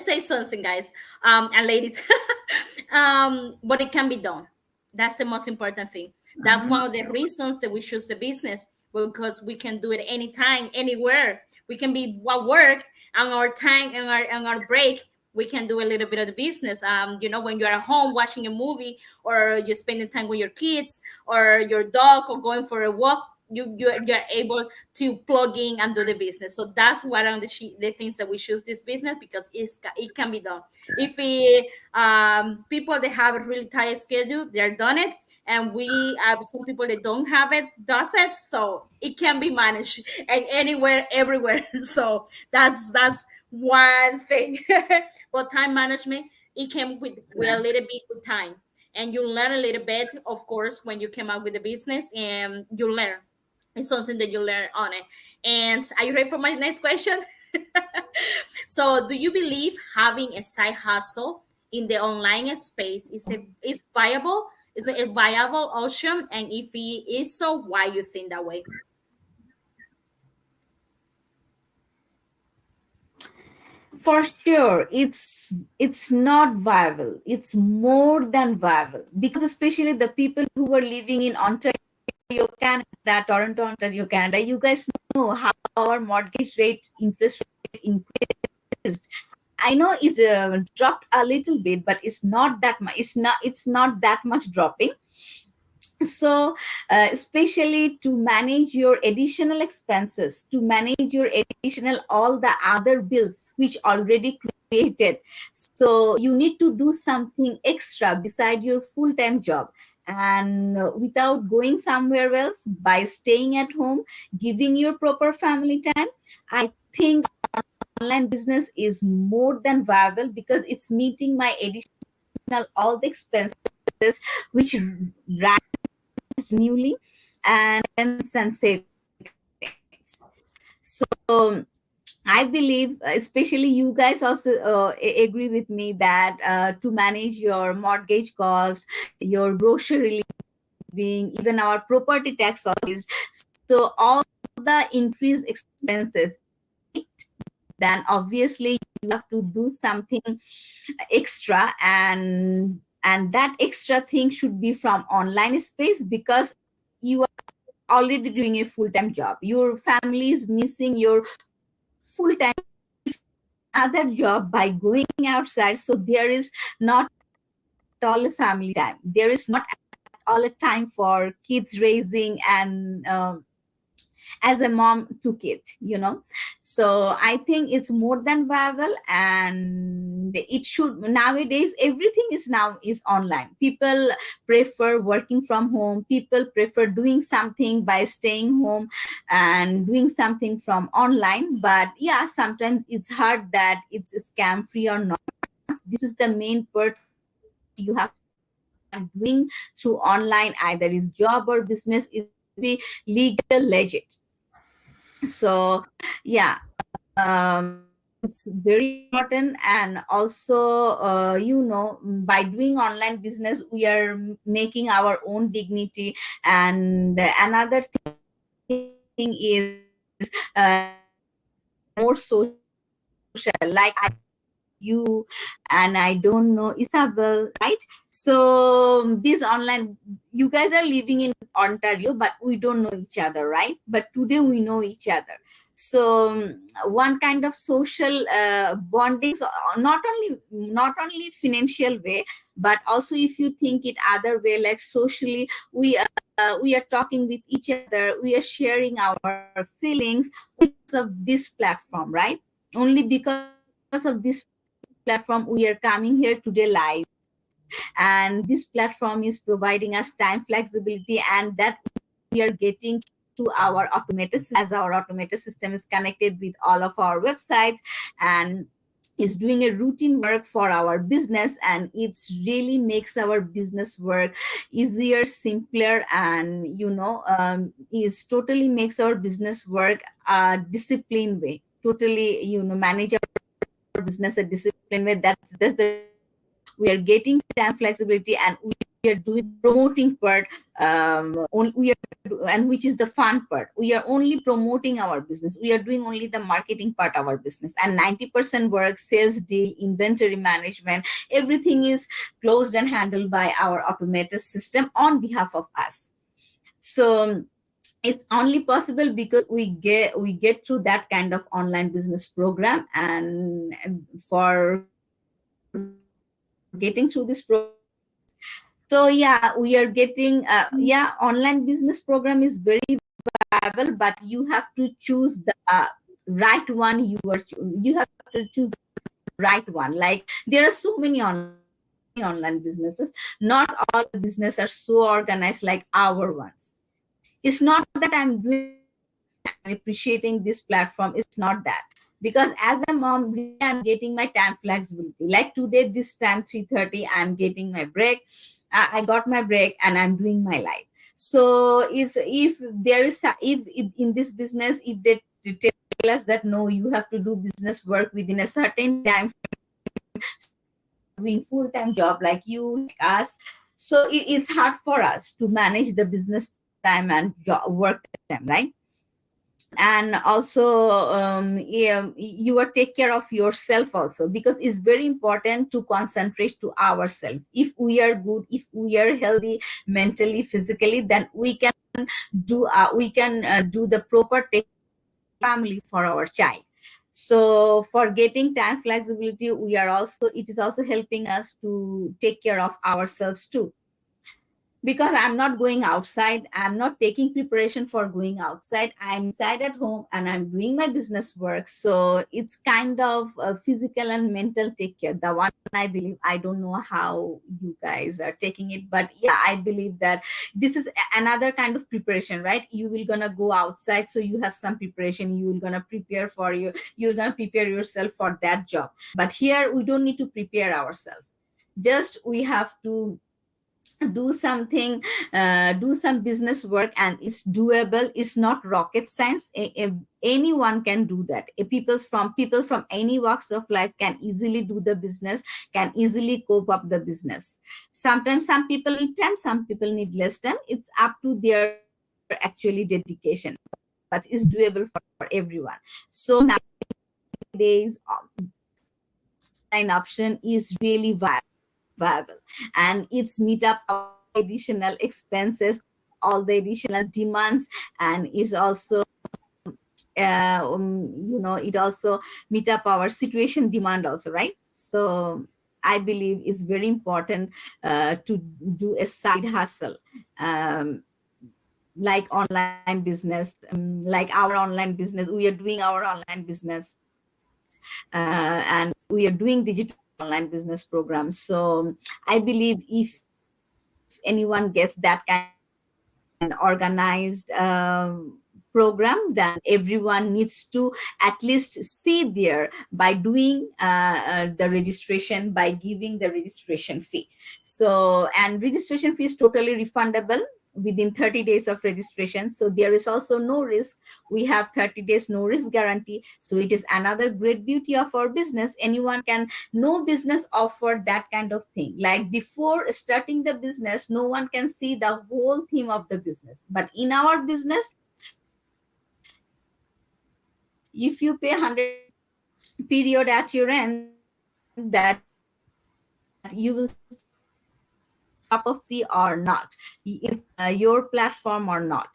say something, guys, and ladies. But it can be done. That's the most important thing. That's Mhm. one of the reasons that we choose the business, because we can do it anytime, anywhere. We can be at work on our time and our break. We can do a little bit of the business. When you're at home watching a movie, or you're spending time with your kids or your dog, or going for a walk, you're able to plug in and do the business. So that's one of the things that we choose this business, because it can be done. If we people that have a really tight schedule, they're done it, and we have some people that don't have it does it, so it can be managed and anywhere, everywhere. So that's one thing. But time management, it came with a little bit with time, and you learn a little bit, of course, when you came out with the business, and you learn. It's something that you learn on it. And are you ready for my next question? So, do you believe having a side hustle in the online space is viable? Is it a viable option? And if it is so, why you think that way? For sure, it's not viable. It's more than viable, because especially the people who are living in Ontario, Canada, Toronto, Ontario, Canada, you guys know how our mortgage rate, interest rate increased. I know it's dropped a little bit, but it's not that much. It's not that much dropping. So especially to manage your additional expenses, to manage your additional all the other bills which already created, so you need to do something extra beside your full-time job, and without going somewhere else, by staying at home, giving your proper family time. I think online business is more than viable, because it's meeting my additional all the expenses which rise newly. and savings. So I believe, especially you guys also agree with me that to manage your mortgage cost, your grocery living, even our property tax is, so all the increased expenses, right? Then obviously you have to do something extra, and that extra thing should be from online space, because you are already doing a full-time job. Your family is missing your full-time other job by going outside. So there is not at all a family time. There is not at all a time for kids raising and as a mom to kid, so I think it's more than viable, and it should. Nowadays everything is now is online. People prefer working from home, people prefer doing something by staying home and doing something from online. But yeah, sometimes it's hard that it's scam free or not. This is the main part you have to understand. What I'm doing through online, either is job or business, it should be legal, legit. So yeah, it's very important. And also by doing online business, we are making our own dignity. And another thing is, we are more social. Like I don't know you, and I don't know Isabel, right? So this online, you guys are living in Ontario, but we don't know each other, right? But today we know each other. So one kind of social bondings, not only financial way, but also if you think it other way, like socially, we are talking with each other, we are sharing our feelings only because of this platform, right? Only because of this platform we are coming here today live. And this platform is providing us time flexibility, and that we are getting to our automated system, as our automated system is connected with all of our websites, and is doing a routine work for our business. And it's really makes our business work easier, simpler, and is totally makes our business work disciplined way, totally manage our business a disciplined way. That's the reason we are getting time flexibility, and we are doing promoting part, and which is the fun part. We are only promoting our business, we are doing only the marketing part of our business, and 90% work, sales, deal, inventory management, everything is closed and handled by our automated system on behalf of us. So it's only possible because we get through that kind of online business program. And for getting through this program, we have to do this. So yeah, we are getting online business program is very viable, but you have to choose the right one. You have to choose the right one. Like there are so many online businesses, not all the businesses are so organized like our ones. It's not that I'm doing it and I'm appreciating this platform. It's not that. Because as a mom, really, I'm getting my time flexibility. Like today, this time 3:30, I'm getting my break. I got my break and I'm doing my life. So if there is if in this business, if they tell us that no, you have to do business work within a certain time frame, so if you are doing full-time job like you, like us, so it's hard for us to manage the business time and work time, right? And also you are take care of yourself also, because it's very important to concentrate to ourselves. If we are good, if we are healthy mentally, physically, then we can do the proper take care for our family, for our child. So for getting time flexibility, it is also helping us to take care of ourselves too. Because I'm not going outside, I'm not taking preparation for going outside, I'm inside at home and I'm doing my business work. So it's kind of physical and mental take care, the one I believe. I don't know how you guys are taking it, but yeah, I believe that this is another kind of preparation, right? You will gonna go outside, so you have some preparation, you will gonna prepare for you're gonna prepare yourself for that job. But here we don't need to prepare ourselves, just we have to do something, do some business work, and it's doable. It's not rocket science. Anyone can do that. People from any walks of life can easily do the business, can easily cope up the business. Sometimes some people need time, some people need less time. It's up to their actually dedication, but it's doable for everyone. So nowadays, online option is really viable, and it's meet up our additional expenses, all the additional demands, and is also it also meet up our situation demand also, right? So I believe it's very important to do a side hustle, um, like online business, like our online business. We are doing our online business, and we are doing digital online business programs. So I believe if anyone gets that kind of organized program, then everyone needs to at least see there by doing the registration, by giving the registration fee. So, and registration fee is totally refundable within 30 days of registration. So there is also no risk. We have 30 days no risk guarantee. So it is another great beauty of our business. Anyone can, no business offer that kind of thing. Like before starting the business, no one can see the whole theme of the business. But in our business, if you pay 100 period at your end, that you will see that you will see whether you will get a cup of tea or not in your platform or not.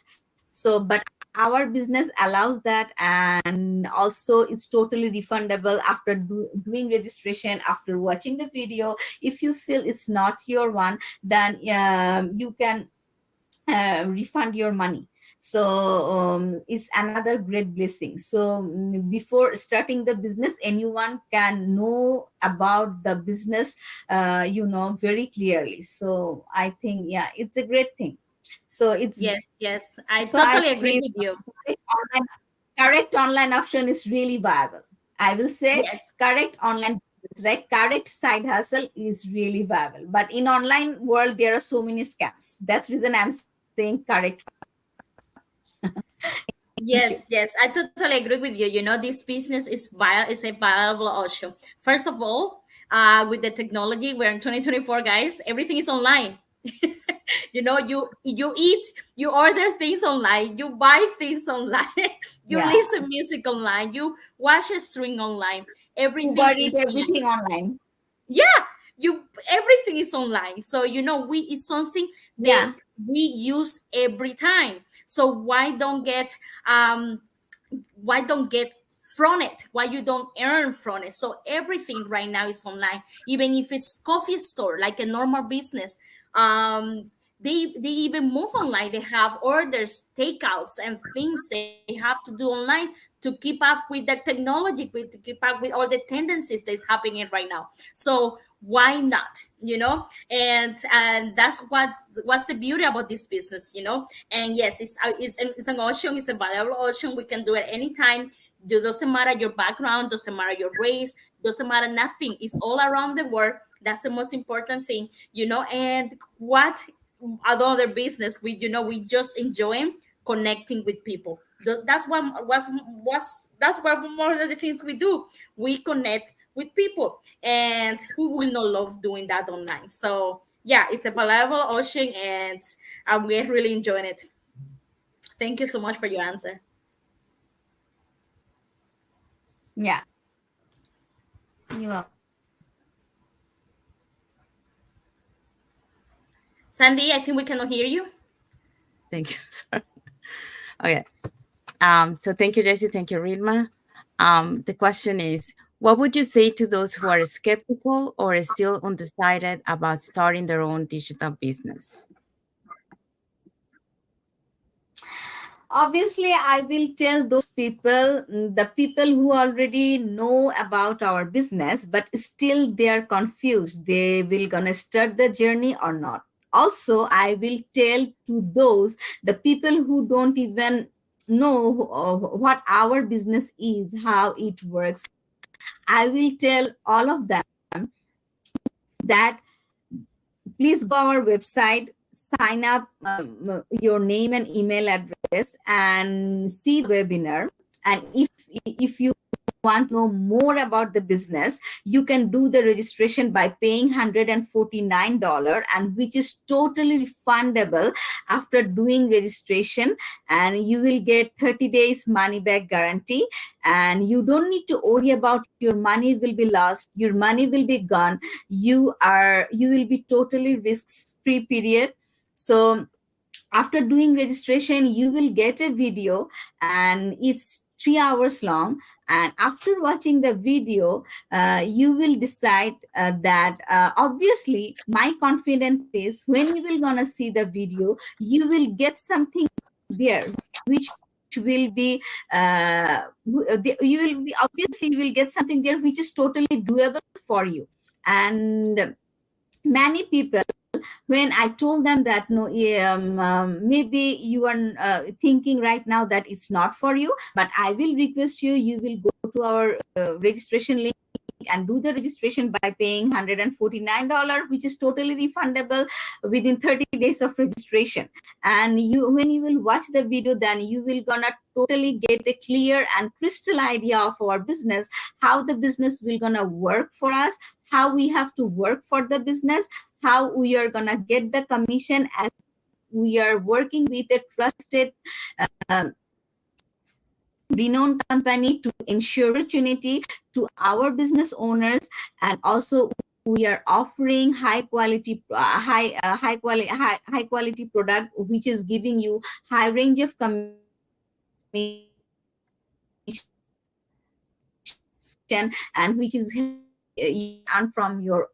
So but our business allows that, and also it's totally refundable after doing registration, after watching the video. If you feel it's not your one, then you can refund your money. So it's another great blessing. So before starting the business, anyone can know about the business very clearly. So I think, yeah, it's a great thing. So it's, Yes, yes, I so I totally agree believe with you. online, correct online option is really viable. I will say Yes. correct online business, right? Correct side hustle is really viable. But in online world, there are so many scams. That's the reason I'm saying correct. Thank you. Yes, yes, I totally agree with you. You know, this business is a viable option. First of all, with the technology, we're in 2024, guys. Everything is online. You know, you eat, you order things online, you buy things online, you Yeah. listen music online, you watch a stream online. Everything Uber Eat, is online. everything online. Yeah, you everything is online. So you know, we it's something that Yeah. we use every time. So um why don't get from it, why you don't earn from it? So everything right now is online, even if it's coffee store like a normal business. They even move online, they have orders, takeouts, and things they have to do online to keep up with the technology, to keep up with all the tendencies that's happening right now. So why not, you know? And that's what's the beauty about this business, you know? And yes, it's an option, it's a valuable option. We can do it anytime. It doesn't matter your background, doesn't matter your race, doesn't matter nothing. It's all around the world. That's the most important thing, you know. And what other business, we just enjoy connecting with people. That's that's what more of the things we do. We connect with people, and who will not love doing that online? So yeah, it's a valuable option, and we're really enjoying it. Thank you so much for your answer. Yeah. You are. Sandy, I think we cannot hear you. Thank you. Sorry. Okay. So thank you, Jesse. Thank you, Ridma. The question is, what would you say to those who are skeptical or still undecided about starting their own digital business? Obviously, I will tell those people, the people who already know about our business, but still they are confused. They will gonna start the journey or not. Also, I will tell to those, the people who don't even know what our business is, how it works. I will tell all of them that please go our website, sign up your name and email address, and see the webinar. And if you want to know more about the business, you can do the registration by paying $149, and which is totally refundable after doing registration. And you will get 30 days money back guarantee, and you don't need to worry about your money will be lost, your money will be gone. You will be totally risk free period. So after doing registration, you will get a video, and it's 3 hours long. And after watching the video, you will decide that obviously my confidence is when you will gonna see the video, you will get something there which will be you will be, obviously you will get something there which is totally doable for you. And many people, when I told them that no, maybe you are thinking right now that it's not for you, but I will request you, you will go to our registration link and do the registration by paying $149, which is totally refundable within 30 days of registration. And you, when you will watch the video, then you will gonna totally get a clear and crystal idea of our business, how the business will gonna work for us, how we have to work for the business, how we are gonna get the commission, as we are working with a trusted uh, renowned company to ensure opportunity to our business owners. And also we are offering high quality high quality product which is giving you high range of commission, and which is helping you earn from your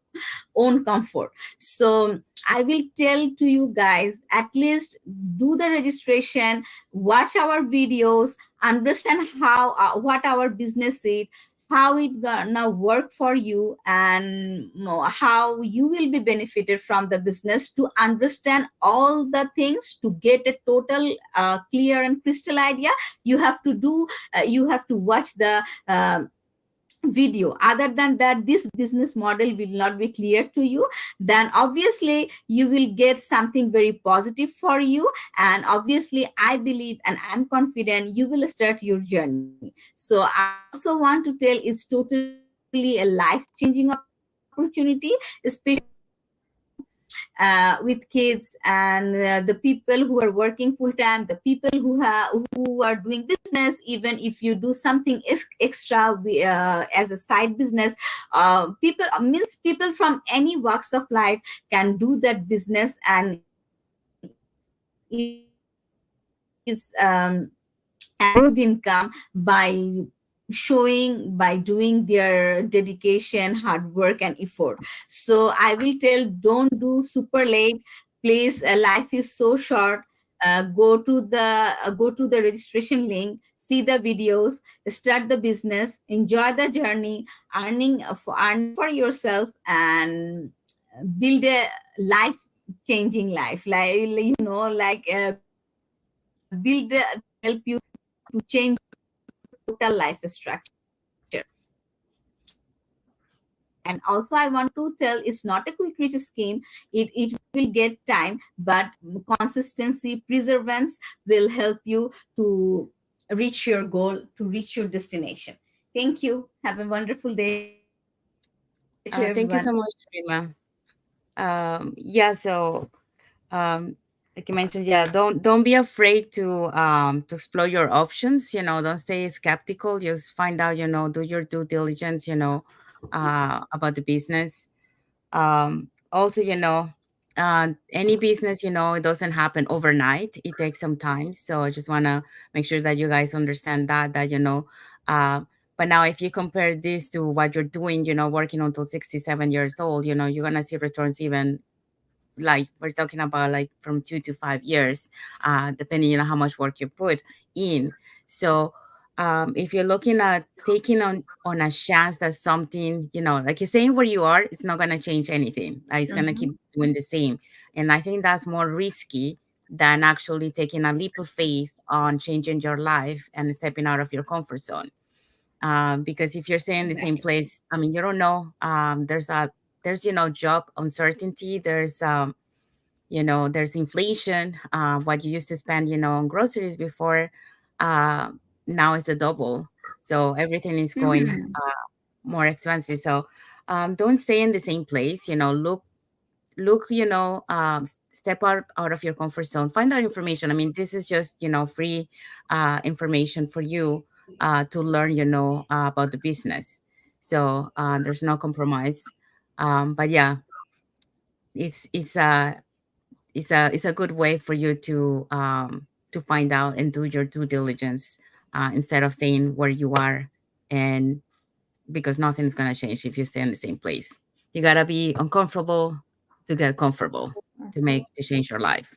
own comfort. So I will tell to you guys, at least do the registration, watch our videos, understand how what our business is, how it gonna work for you, and how you will be benefited from the business, to understand all the things, to get a total clear and crystal idea. You have to do you have to watch the video. Other than that, this business model will not be clear to you. Then obviously you will get something very positive for you. And obviously I believe and I'm confident you will start your journey. So I also want to tell, it's totally a life changing opportunity, especially with kids and the people who are working full time, the people who are doing business. Even if you do something extra as a side business, people means people from any walks of life can do that business, and it's and good income by showing, by doing their dedication, hard work and effort. So I will tell, don't do super late, please. Life is so short. Go to the registration link, see the videos, start the business, enjoy the journey, earning for yourself, and build a life changing life, like like build that will help you to change total life structure. And also I want to tell, it's not a quick rich scheme. It will get time, but consistency, perseverance will help you to reach your goal, to reach your destination. Thank you. Have a wonderful day to everyone. Thank you so much, Rima. Yeah, so like you mentioned, yeah, don't be afraid to explore your options. Don't stay skeptical. Just find out. Do your due diligence. About the business. Also, any business, it doesn't happen overnight. It takes some time. So I just want to make sure that you guys understand that. Uh, but now if you compare this to what you're doing, working until 67 years old, you're going to see returns even, like we're talking about, like from 2 to 5 years, depending on how much work you put in. So if you're looking at taking on a chance that something, like you're saying where you are, it's not going to change anything. Like it's going to keep doing the same. And I think that's more risky than actually taking a leap of faith on changing your life and stepping out of your comfort zone. Because if you're staying in the same Exactly. place, I mean, you don't know. there's job uncertainty. There's inflation. What you used to spend on groceries before, uh, now is the double. So everything is going Mhm. more expensive. So don't stay in the same place. Look, step out of your comfort zone, find out information. I mean, this is just free information for you to learn about the business. So there's no compromise. But yeah, it's a good way for you to find out and do your due diligence, instead of staying where you are. And because nothing's going to change if you stay in the same place. You got to be uncomfortable to get comfortable, to change your life.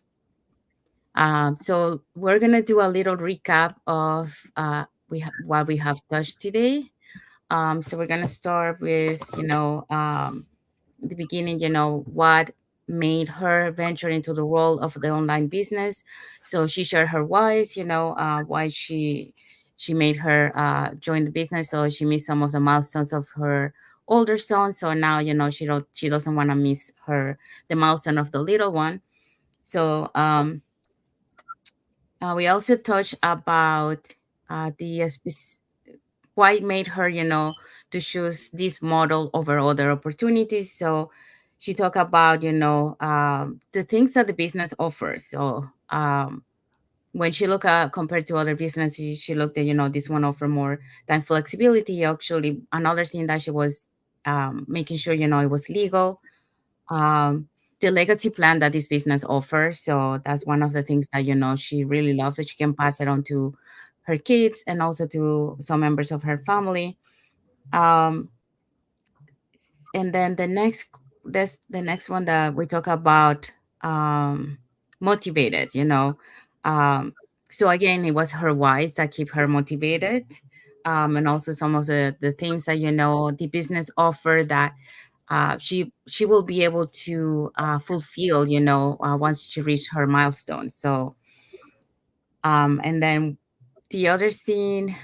So we're going to do a little recap of what we have touched today. So we're going to start with the beginning, what made her venture into the world of the online business. So she shared her whys, why she made her join the business. So she missed some of the milestones of her older son. So now, she doesn't want to miss the milestone of the little one. So we also touched about the why it made her, to choose this model over other opportunities. So she talked about, the things that the business offers. So when she looked at compared to other businesses, she looked at, this one offer more time flexibility. Actually, another thing that she was making sure, it was legal. Um, the legacy plan that this business offers. So that's one of the things that, she really loved, that she can pass it on to her kids and also to some members of her family. um and then the next one that we talk about, um motivated, um so again, it was her whys that keep her motivated, and also some of the things that the business offer that she will be able to fulfill, once she reach her milestone. So and then the other thing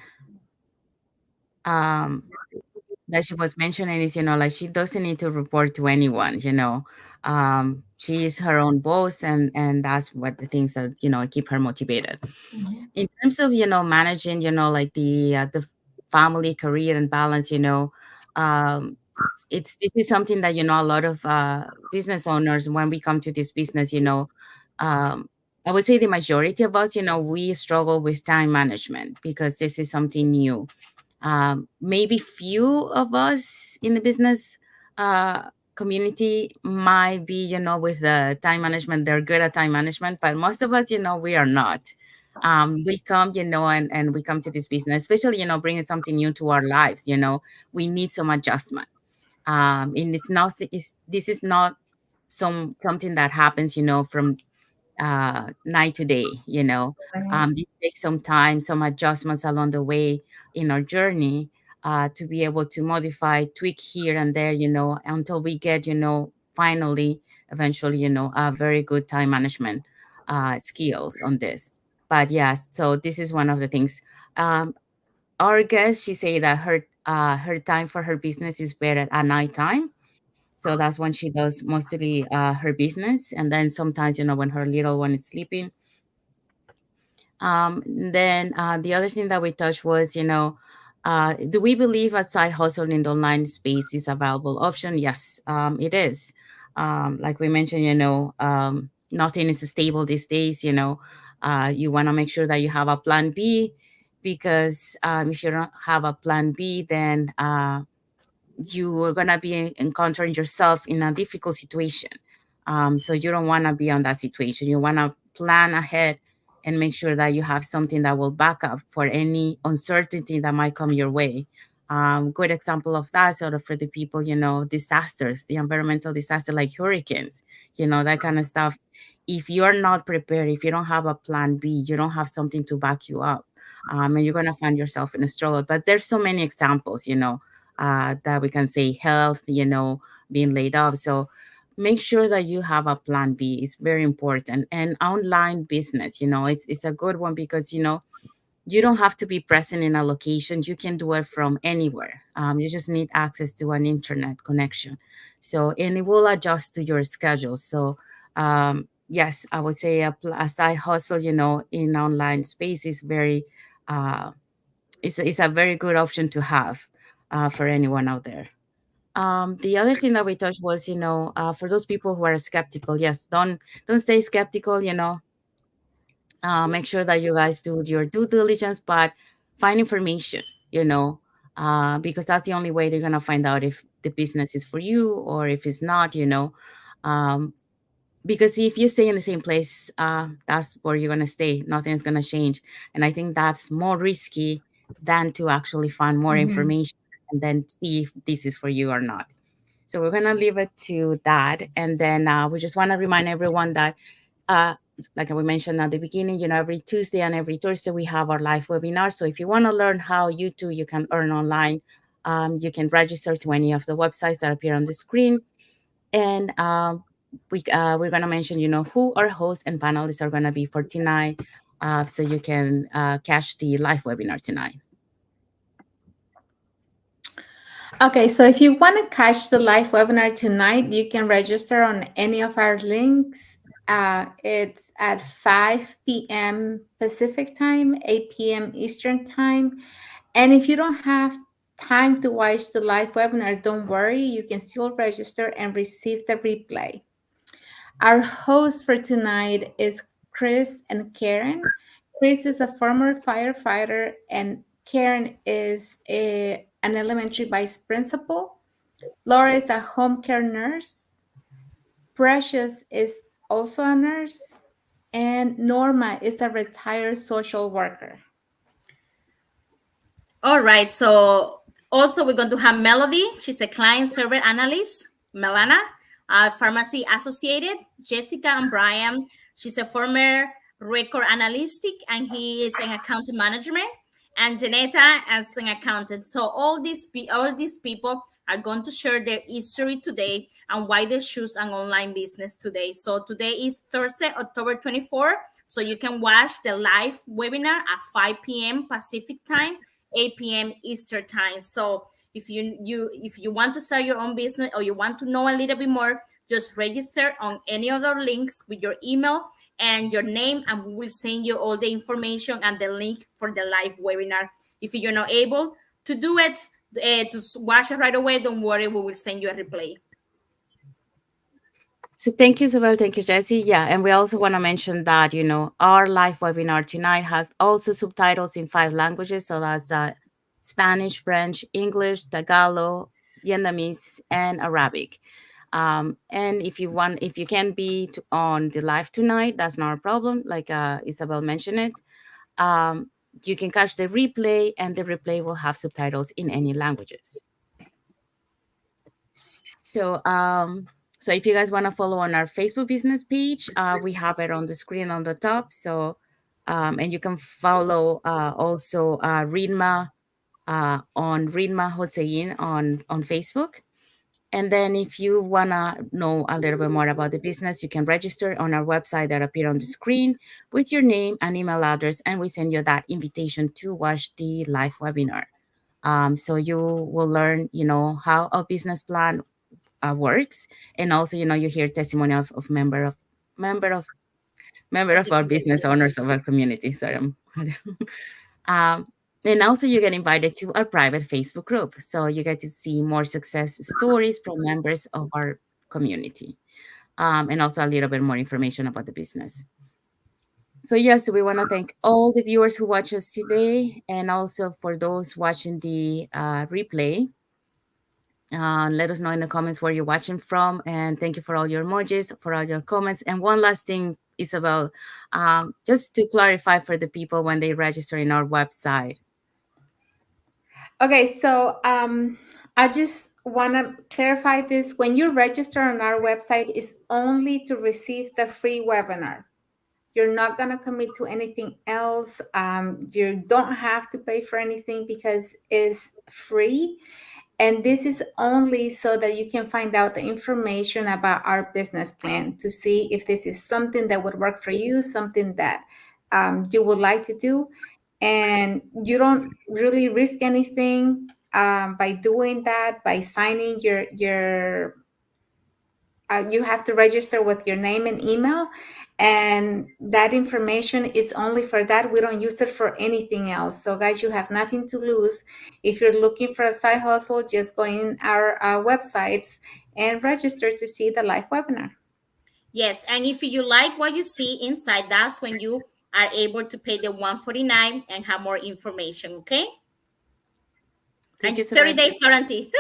um that she was mentioning is, like, she doesn't need to report to anyone. She is her own boss, and that's what the things that keep her motivated. In terms of managing, like the family, career, and balance, um this is something that a lot of business owners, when we come to this business, um I would say the majority of us, we struggle with time management because this is something new. Maybe few of us in the business uh, community might be, with the time management. They're good at time management, but most of us, we are not. We come, and we come to this business, especially, bringing something new to our life. We need some adjustment. And this is not something that happens, from night to day. This takes some time, some adjustments along the way in our journey, to be able to modify, tweak here and there, until we get, finally, eventually, a very good time management skills on this. But yes, so this is one of the things. Um, our guest, she say that her time for her business is better at nighttime. So that's when she does mostly her business, and then sometimes, when her little one is sleeping. Then the other thing that we touched was, do we believe a side hustle in the online space is a valuable option? Yes, it is. Like we mentioned, nothing is stable these days. You want to make sure that you have a plan B, because if you don't have a plan B, then you are going to be encountering yourself in a difficult situation. So you don't want to be on that situation. You want to plan ahead and make sure that you have something that will back up for any uncertainty that might come your way. Good example of that, sort of, for the people, disasters, the environmental disaster like hurricanes, that kind of stuff. If you're not prepared, if you don't have a plan B, you don't have something to back you up, and you're going to find yourself in a struggle. But there's so many examples, that we can say health, being laid off. So make sure that you have a plan B. It's very important. And online business, it's a good one because, you don't have to be present in a location. You can do it from anywhere. You just need access to an internet connection. So, and it will adjust to your schedule. So, yes, I would say a side hustle, in online space is very, uh, it's a very good option to have for anyone out there. The other thing that we touched was, for those people who are skeptical, yes, don't stay skeptical. Make sure that you guys do your due diligence, but find information, because that's the only way they're gonna find out if the business is for you or if it's not. Um, because if you stay in the same place, that's where you're gonna stay. Nothing's gonna change, and I think that's more risky than to actually find more Mhm. information and then see if this is for you or not. So we're gonna leave it to that, and then we just want to remind everyone that, uh, like we mentioned at the beginning, every Tuesday and every Thursday we have our live webinar. So if you want to learn how you can earn online, you can register to any of the websites that appear on the screen, and we're gonna mention, who our hosts and panelists are gonna be for tonight, so you can catch the live webinar tonight. Okay, so if you want to catch the live webinar tonight, you can register on any of our links. It's at 5 p.m. Pacific time, 8 p.m. Eastern time. And if you don't have time to watch the live webinar, don't worry, you can still register and receive the replay. Our host for tonight is Chris and Karen. Chris is a former firefighter, and Karen is an elementary vice principal. Laura is a home care nurse. Precious is also a nurse. And Norma is a retired social worker. All right. So also we're going to have Melody. She's a client server analyst. Melana, pharmacy associated. Jessica and Brian. She's a former record analytic and he is an accounting management. And Janetta as an accountant. So all these people are going to share their history today and why they choose an online business today. So today is Thursday, October 24th. So you can watch the live webinar at 5 p.m. Pacific time, 8 p.m. Eastern time. So if you want to start your own business or you want to know a little bit more, just register on any of our links with your email and your name, and we will send you all the information and the link for the live webinar. If you're not able to do it, to watch it right away, don't worry, we will send you a replay. So thank you, Isabel. Thank you, Jesse. Yeah, and we also want to mention that, our live webinar tonight has also subtitles in 5 languages. So that's Spanish, French, English, Tagalog, Vietnamese, and Arabic. And if you can be on the live tonight, that's not a problem. Like Isabel mentioned it. Um, you can catch the replay, and the replay will have subtitles in any languages. So, so if you guys want to follow on our Facebook business page, we have it on the screen on the top. So, and you can follow also Ridma on Ridma Hossain on Facebook. And then if you want to know a little bit more about the business, you can register on our website that appear on the screen with your name and email address, and we send you that invitation to watch the live webinar. So you will learn, how a business plan works, and also, you hear testimony of member of member of our business owners of our community. Sorry, um, and also you get invited to our private Facebook group, so you get to see more success stories from members of our community, and also a little bit more information about the business. So yes, we want to thank all the viewers who watch us today, and also for those watching the replay. Let us know in the comments where you're watching from, and thank you for all your emojis, for all your comments. And one last thing, Isabel, just to clarify for the people when they register in our website. Okay, so I just want to clarify this. When you register on our website, it's only to receive the free webinar. You're not going to commit to anything else. You don't have to pay for anything because it's free. And this is only so that you can find out the information about our business plan to see if this is something that would work for you, something that you would like to do. and you don't really risk anything by doing that, by signing your you have to register with your name and email, and that information is only for that. We don't use it for anything else. So guys, you have nothing to lose. If you're looking for a side hustle, just go in our websites and register to see the live webinar. Yes, and if you like what you see inside, that's when you are able to pay the 149 and have more information, okay? Thank And you, 30 Isabel. days guarantee.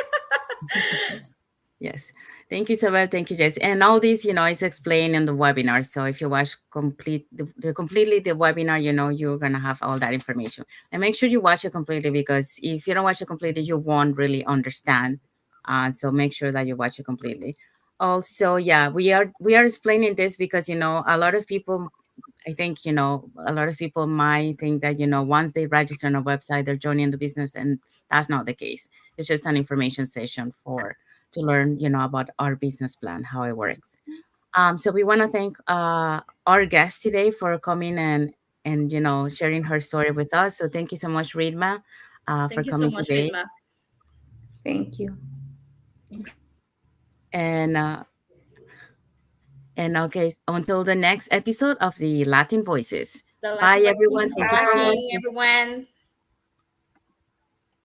Yes. Thank you, Isabel. Thank you, Jess. And all this, is explained in the webinar. So if you watch completely the webinar, you're gonna have all that information. And make sure you watch it completely, because if you don't watch it completely, you won't really understand. So make sure that you watch it completely. Also, yeah, we are explaining this because a lot of people, I think, a lot of people might think that, once they register on a website, they're joining the business, and that's not the case. It's just an information session to learn, about our business plan, how it works. So we want to thank our guest today for coming and sharing her story with us. So thank you so much, Ridma, for Thank you so coming much, today. Ridma. Thank you. And okay, until the next episode of the Latin Voices. The Bye, last one. Thank everyone. you for Thank you for Bye. watching, watching. everyone.